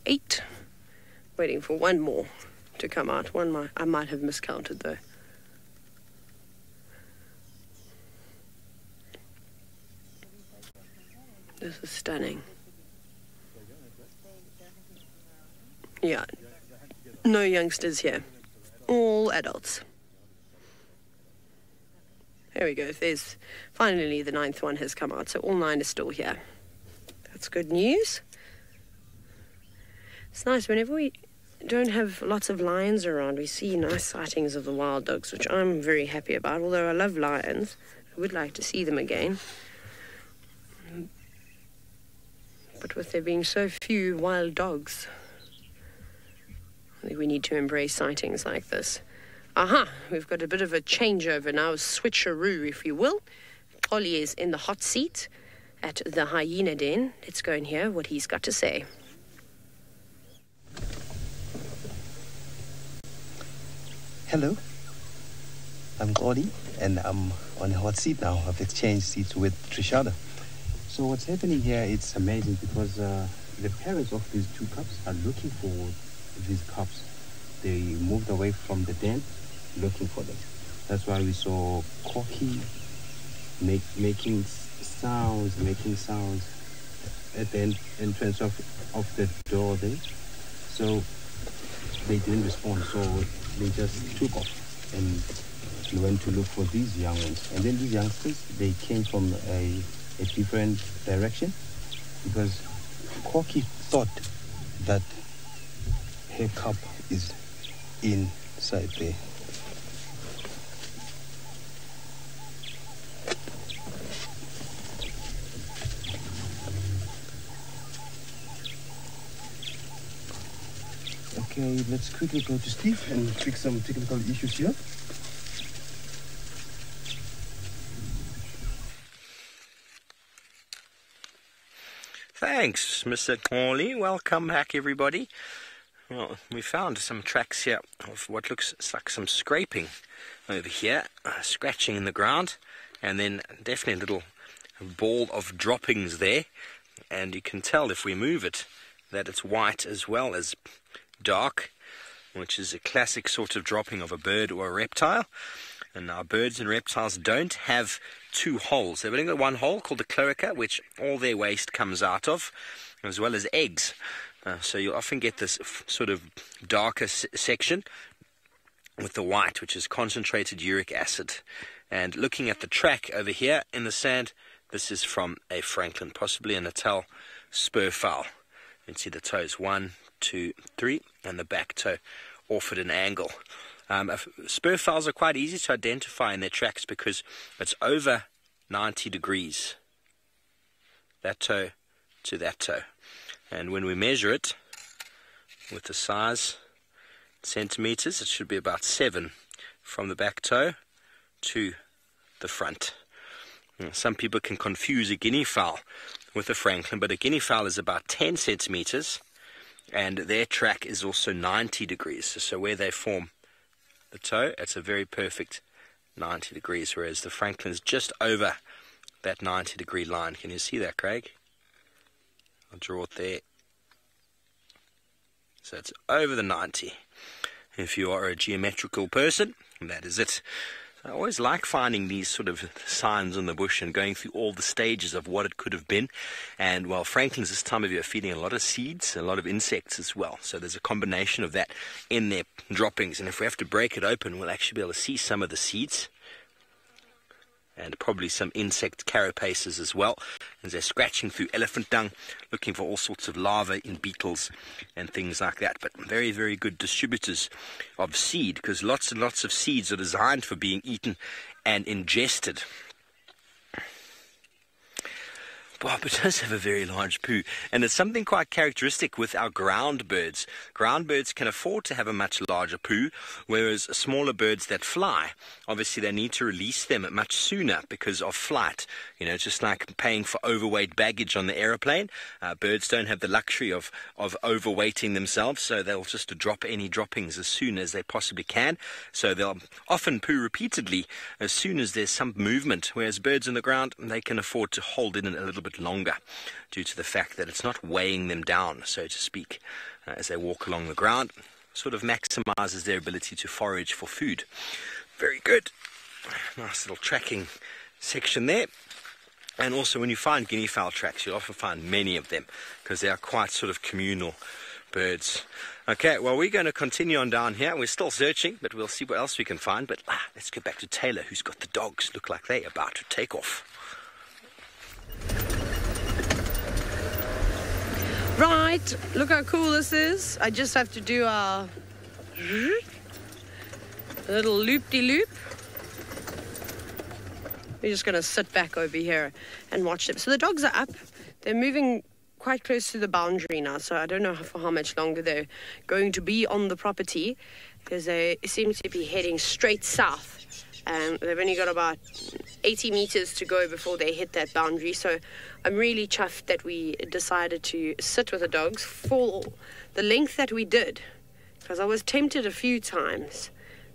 8. Waiting for one more to come out. One I might have miscounted though. This is stunning. Yeah. No youngsters here. All adults. There we go. There's finally the 9th one has come out, so all 9 are still here. That's good news. It's nice whenever we don't have lots of lions around, we see nice sightings of the wild dogs, which I'm very happy about. Although I love lions, I would like to see them again. But with there being so few wild dogs, I think we need to embrace sightings like this. Aha, we've got a bit of a changeover now, a switcheroo, if you will. Ollie is in the hot seat at the hyena den. Let's go and hear what he's got to say. Hello, I'm Ollie, and I'm on the hot seat now. I've exchanged seats with Trishada. So what's happening here, it's amazing because the parents of these 2 cubs are looking for these cubs. They moved away from the den looking for them. That's why we saw Corky making sounds at the entrance of the door there. So they didn't respond, so they just took off and went to look for these young ones. And then these youngsters, they came from a different direction because Corky thought that her cub is inside there. Okay, let's quickly go to Steve and fix some technical issues here. Thanks, Mr. Hawley. Welcome back, everybody. Well, we found some tracks here of what looks like some scraping over here, scratching in the ground, and then definitely a little ball of droppings there. And you can tell if we move it that it's white as well as dark, which is a classic sort of dropping of a bird or a reptile. And our birds and reptiles don't have 2 holes. They've only got 1 hole called the cloaca, which all their waste comes out of, as well as eggs. So you'll often get this sort of darker section with the white, which is concentrated uric acid. And looking at the track over here in the sand, this is from a Franklin, possibly a Natal spur fowl. You can see the toes 1, 2, 3, and the back toe off at an angle. Spur fowls are quite easy to identify in their tracks because it's over 90 degrees. That toe to that toe. And when we measure it with the size centimeters, it should be about 7 from the back toe to the front. Some people can confuse a guinea fowl with a Franklin, but a guinea fowl is about 10 centimeters and their track is also 90 degrees. So where they form the toe, it's a very perfect 90 degrees, whereas the Franklin is just over that 90 degree line. Can you see that, Craig? I'll draw it there. So it's over the 90. If you are a geometrical person, that is it. I always like finding these sort of signs in the bush and going through all the stages of what it could have been. And while Franklins this time of year are feeding a lot of seeds, a lot of insects as well. So there's a combination of that in their droppings. And if we have to break it open, we'll actually be able to see some of the seeds. And probably some insect carapaces as well, as they're scratching through elephant dung, looking for all sorts of larvae in beetles and things like that. But very, very good distributors of seed, because lots and lots of seeds are designed for being eaten and ingested. Bob, it does have a very large poo, and it's something quite characteristic with our ground birds. Ground birds can afford to have a much larger poo, whereas smaller birds that fly, obviously they need to release them much sooner because of flight. You know, just like paying for overweight baggage on the aeroplane. Birds don't have the luxury of overweighting themselves, so they'll just drop any droppings as soon as they possibly can. So they'll often poo repeatedly as soon as there's some movement, whereas birds on the ground, they can afford to hold in a little bit longer due to the fact that it's not weighing them down, so to speak, as they walk along the ground. Sort of maximizes their ability to forage for food. Very good. Nice little tracking section there. And also when you find guinea fowl tracks, you'll often find many of them because they are quite sort of communal birds. Okay, well, we're going to continue on down here. We're still searching, but we'll see what else we can find. But let's go back to Taylor, who's got the dogs. Look like they're about to take off. Right, look how cool this is. I just have to do a little loop-de-loop. We're just going to sit back over here and watch them. So the dogs are up. They're moving quite close to the boundary now, so I don't know for how much longer they're going to be on the property, because they seem to be heading straight south. They've only got about 80 meters to go before they hit that boundary. So I'm really chuffed that we decided to sit with the dogs for the length that we did, because I was tempted a few times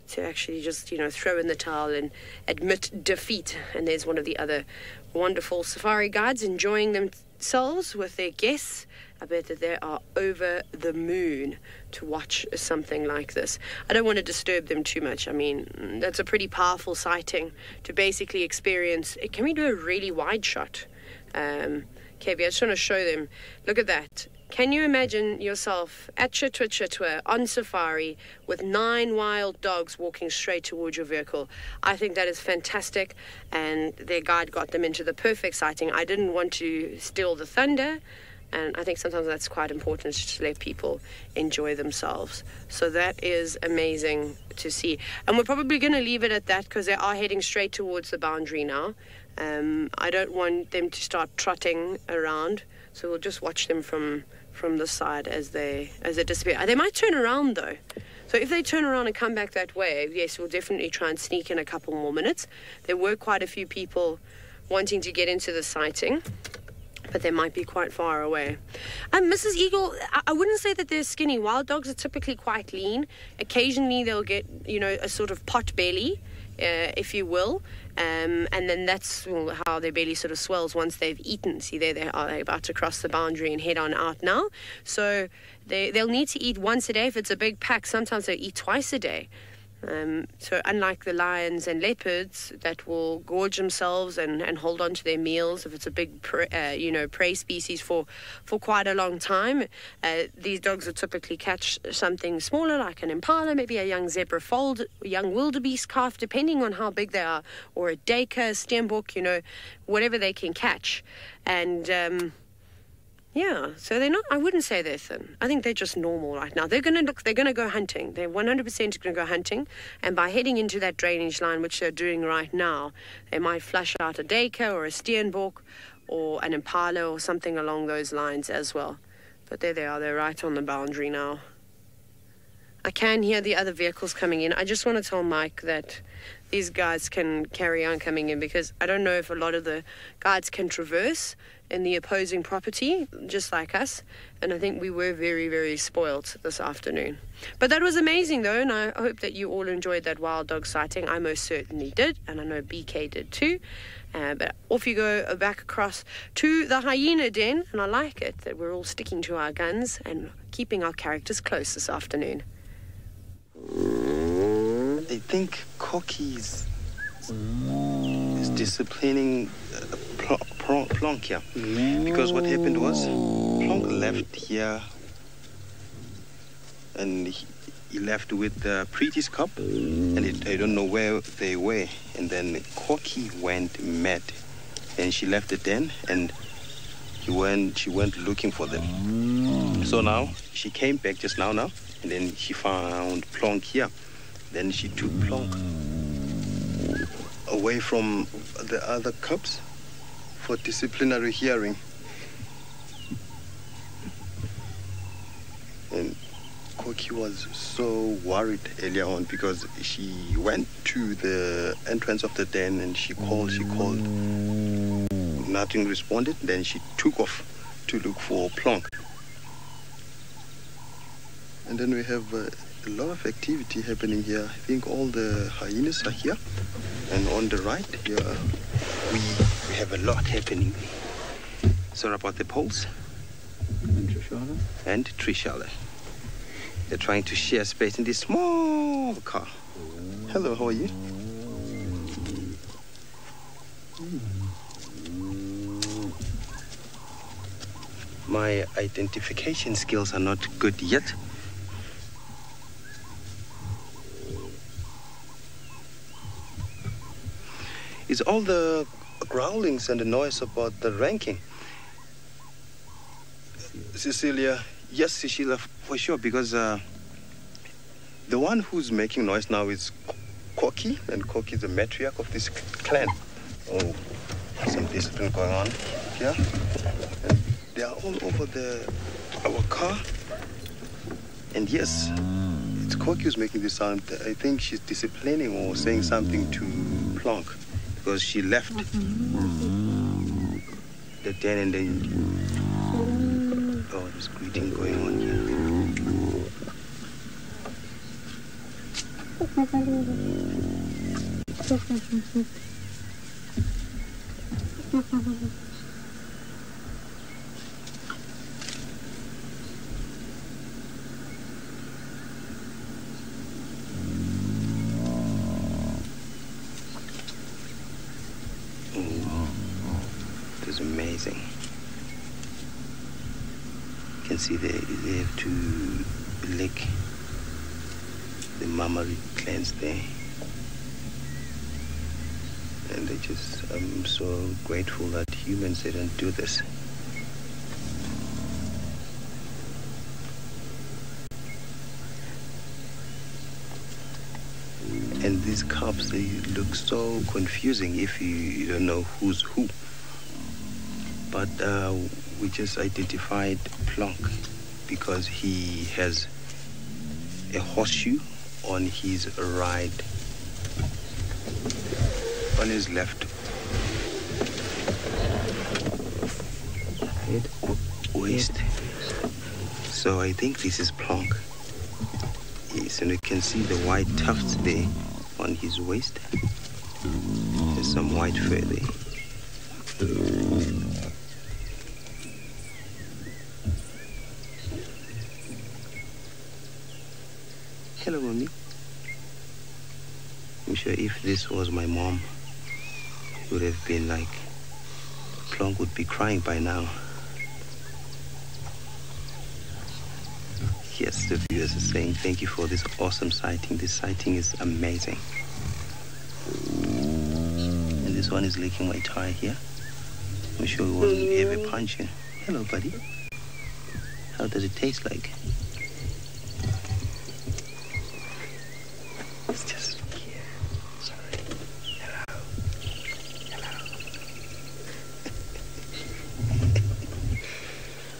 to actually just, throw in the towel and admit defeat. And there's one of the other wonderful safari guides enjoying themselves with their guests. I bet that they are over the moon to watch something like this. I don't want to disturb them too much. I mean, that's a pretty powerful sighting to basically experience. Can we do a really wide shot? Okay, I just want to show them. Look at that. Can you imagine yourself at Chitwa on safari with 9 wild dogs walking straight towards your vehicle? I think that is fantastic, and their guide got them into the perfect sighting. I didn't want to steal the thunder, and I think sometimes that's quite important to let people enjoy themselves. So that is amazing to see. And we're probably going to leave it at that because they are heading straight towards the boundary now. I don't want them to start trotting around, so we'll just watch them from the side as they disappear. They might turn around though. So if they turn around and come back that way, yes, we'll definitely try and sneak in a couple more minutes. There were quite a few people wanting to get into the sighting, but they might be quite far away. Mrs. Eagle, I wouldn't say that they're skinny. Wild dogs are typically quite lean. Occasionally they'll get, a sort of pot belly, if you will. And then that's how their belly sort of swells once they've eaten. See, there they are, they're about to cross the boundary and head on out now. So they'll need to eat once a day. If it's a big pack, sometimes they'll eat twice a day. So unlike the lions and leopards that will gorge themselves and hold on to their meals if it's a big prey species for quite a long time, these dogs will typically catch something smaller like an impala, maybe a young zebra fold, young wildebeest calf, depending on how big they are, or a duiker, a steenbok, whatever they can catch. And yeah, so they're not, I wouldn't say they're thin. I think they're just normal right now. They're going to go hunting. They're 100% going to go hunting. And by heading into that drainage line, which they're doing right now, they might flush out a duiker or a steenbok or an impala or something along those lines as well. But there they are. They're right on the boundary now. I can hear the other vehicles coming in. I just want to tell Mike that these guides can carry on coming in, because I don't know if a lot of the guides can traverse in the opposing property, just like us. And I think we were very, very spoilt this afternoon. But that was amazing, though, and I hope that you all enjoyed that wild dog sighting. I most certainly did, and I know BK did too. But off you go back across to the hyena den, and I like it that we're all sticking to our guns and keeping our characters close this afternoon. I think Corky is disciplining Plonk here. Because what happened was, Plonk left here and he left with the Pretty's cub, and I don't know where they were. And then Corky went mad, and she left the den, and she went looking for them. So now she came back just now, and then she found Plonk here. Then she took Plonk away from the other cubs for disciplinary hearing. And Corky was so worried earlier on because she went to the entrance of the den and she called. Nothing responded. Then she took off to look for Plonk. And then we have a lot of activity happening here. I think all the hyenas are here. And on the right here, we have a lot happening. Sorry about the poles. And Trishara. They're trying to share space in this small car. Hello, how are you? My identification skills are not good yet. It's all the growlings and the noise about the ranking. Cecilia, yes, Cecilia, for sure, because the one who's making noise now is Corky, and Corky is the matriarch of this clan. Oh, some discipline going on here. And they are all over our car. And yes, it's Corky who's making this sound. I think she's disciplining or saying something to Plonk, because she left the den and then... Oh, there's greeting going on here. It is amazing. You can see they have to lick the mammary glands there. And I'm so grateful that humans didn't do this. And these cubs, they look so confusing if you don't know who's who. But we just identified Plonk because he has a horseshoe on his right, on his left head, waist. So I think this is Plonk. Yes, and you can see the white tufts there on his waist. There's some white fur there. Hello, mommy. I'm sure if this was my mom, it would have been like, Plonk would be crying by now. Yes, the viewers are saying thank you for this awesome sighting. This sighting is amazing. And this one is licking my tie here. I'm sure we won't ever punch you. Hello, buddy. How does it taste like? It's just here. Sorry. Hello. Hello.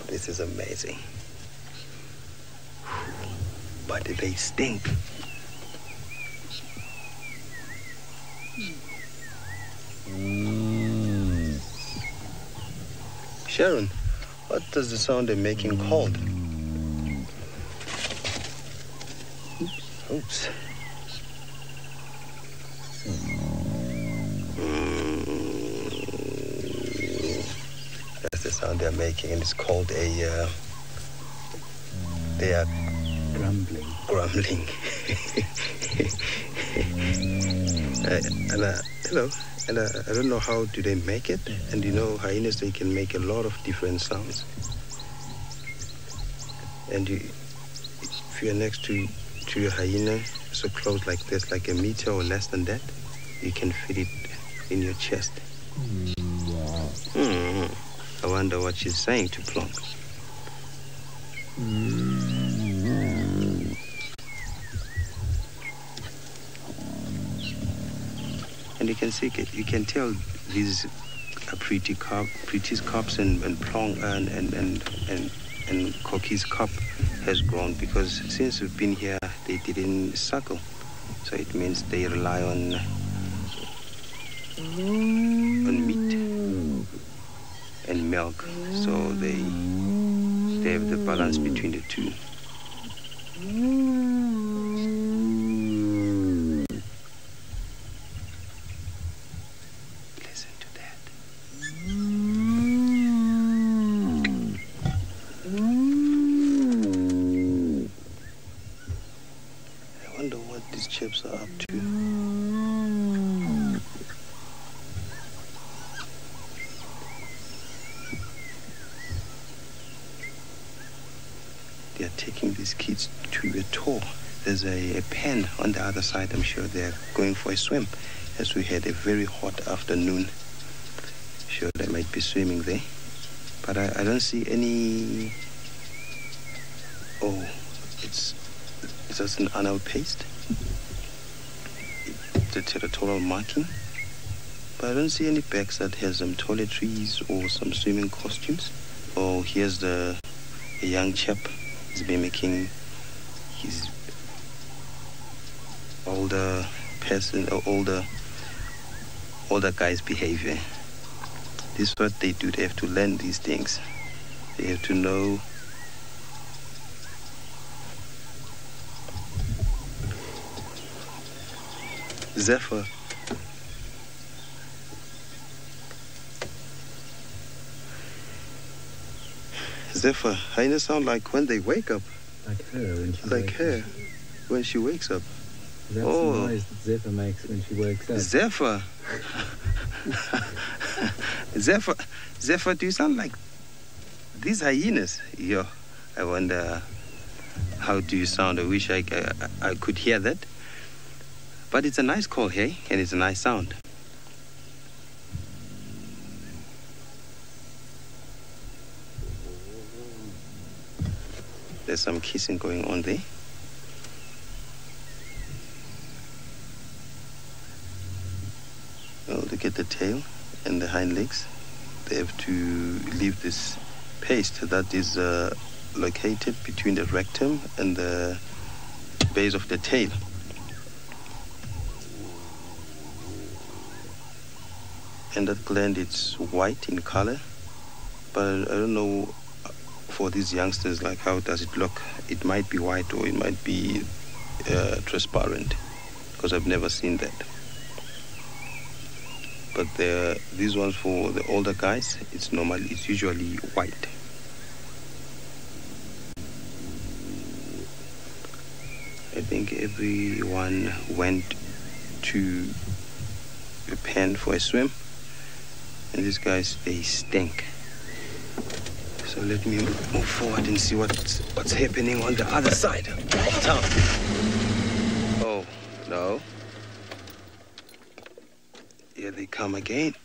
This is amazing. But they stink. Sharon, what does the sound they're making called? Oops. That's the sound they're making, and it's called a. They are Grumbling. Grumbling. Hello. And I don't know how do they make it. And you know, hyenas, they can make a lot of different sounds. And if you're next to your hyena, so close like this, like a meter or less than that, you can feel it in your chest. I wonder what she's saying to Plonk. And you can see, you can tell these are pretty cubs and Plonk and Cookie's cub has grown, because since we've been here, they didn't suckle. So it means they rely on meat and milk. So they have the balance between the two. Listen to that. I wonder what these chips are up to. They are taking these kids to a tour. There's a pen on the other side. I'm sure they're going for a swim, as we had a very hot afternoon. Sure, they might be swimming there. But I don't see any... Oh, it's just an anal paste. The territorial marking. But I don't see any bags that has some toiletries or some swimming costumes. Oh, here's a young chap. He's mimicking his older person or older guy's behavior. This is what they do. They have to learn these things. They have to know. Zephyr. Zephyr, hyenas sound like when they wake up. Like her when she Like wakes her up. when she wakes up. That's Oh. the noise that Zephyr makes when she wakes up. Zephyr. Zephyr, do you sound like these hyenas? Yo, I wonder how do you sound. I wish I could hear that. But it's a nice call, hey? And it's a nice sound. There's some kissing going on there. Oh, look at the tail and the hind legs. They have to leave this paste that is located between the rectum and the base of the tail. And that gland, it's white in color, but I don't know for these youngsters, like, how does it look? It might be white or it might be transparent, because I've never seen that. But these ones for the older guys, it's usually white. I think everyone went to the pen for a swim. And these guys, they stink. So let me move forward and see what's happening on the other side of town. Oh, no. Here they come again.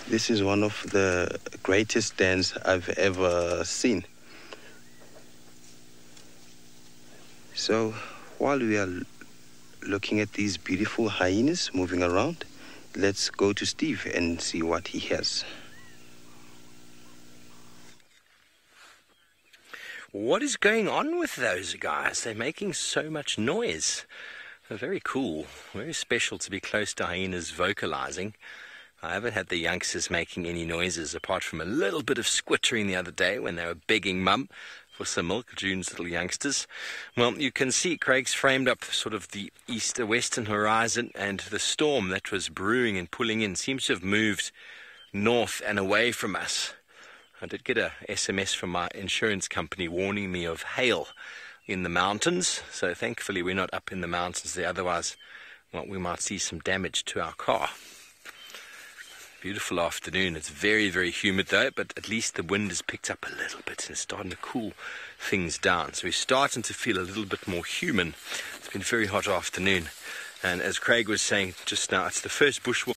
This is one of the greatest dens I've ever seen. So while we are looking at these beautiful hyenas moving around, let's go to Steve and see what he has. What is going on with those guys? They're making so much noise. They're very cool, very special to be close to hyenas vocalizing. I haven't had the youngsters making any noises apart from a little bit of squittering the other day when they were begging mum for some milk, June's little youngsters. Well, you can see Craig's framed up sort of the western horizon, and the storm that was brewing and pulling in seems to have moved north and away from us. I did get a SMS from my insurance company warning me of hail in the mountains, so thankfully we're not up in the mountains there, otherwise, well, we might see some damage to our car. Beautiful afternoon. It's very, very humid though, but at least the wind has picked up a little bit and it's starting to cool things down. So we're starting to feel a little bit more human. It's been a very hot afternoon. And as Craig was saying just now, it's the first bushwalk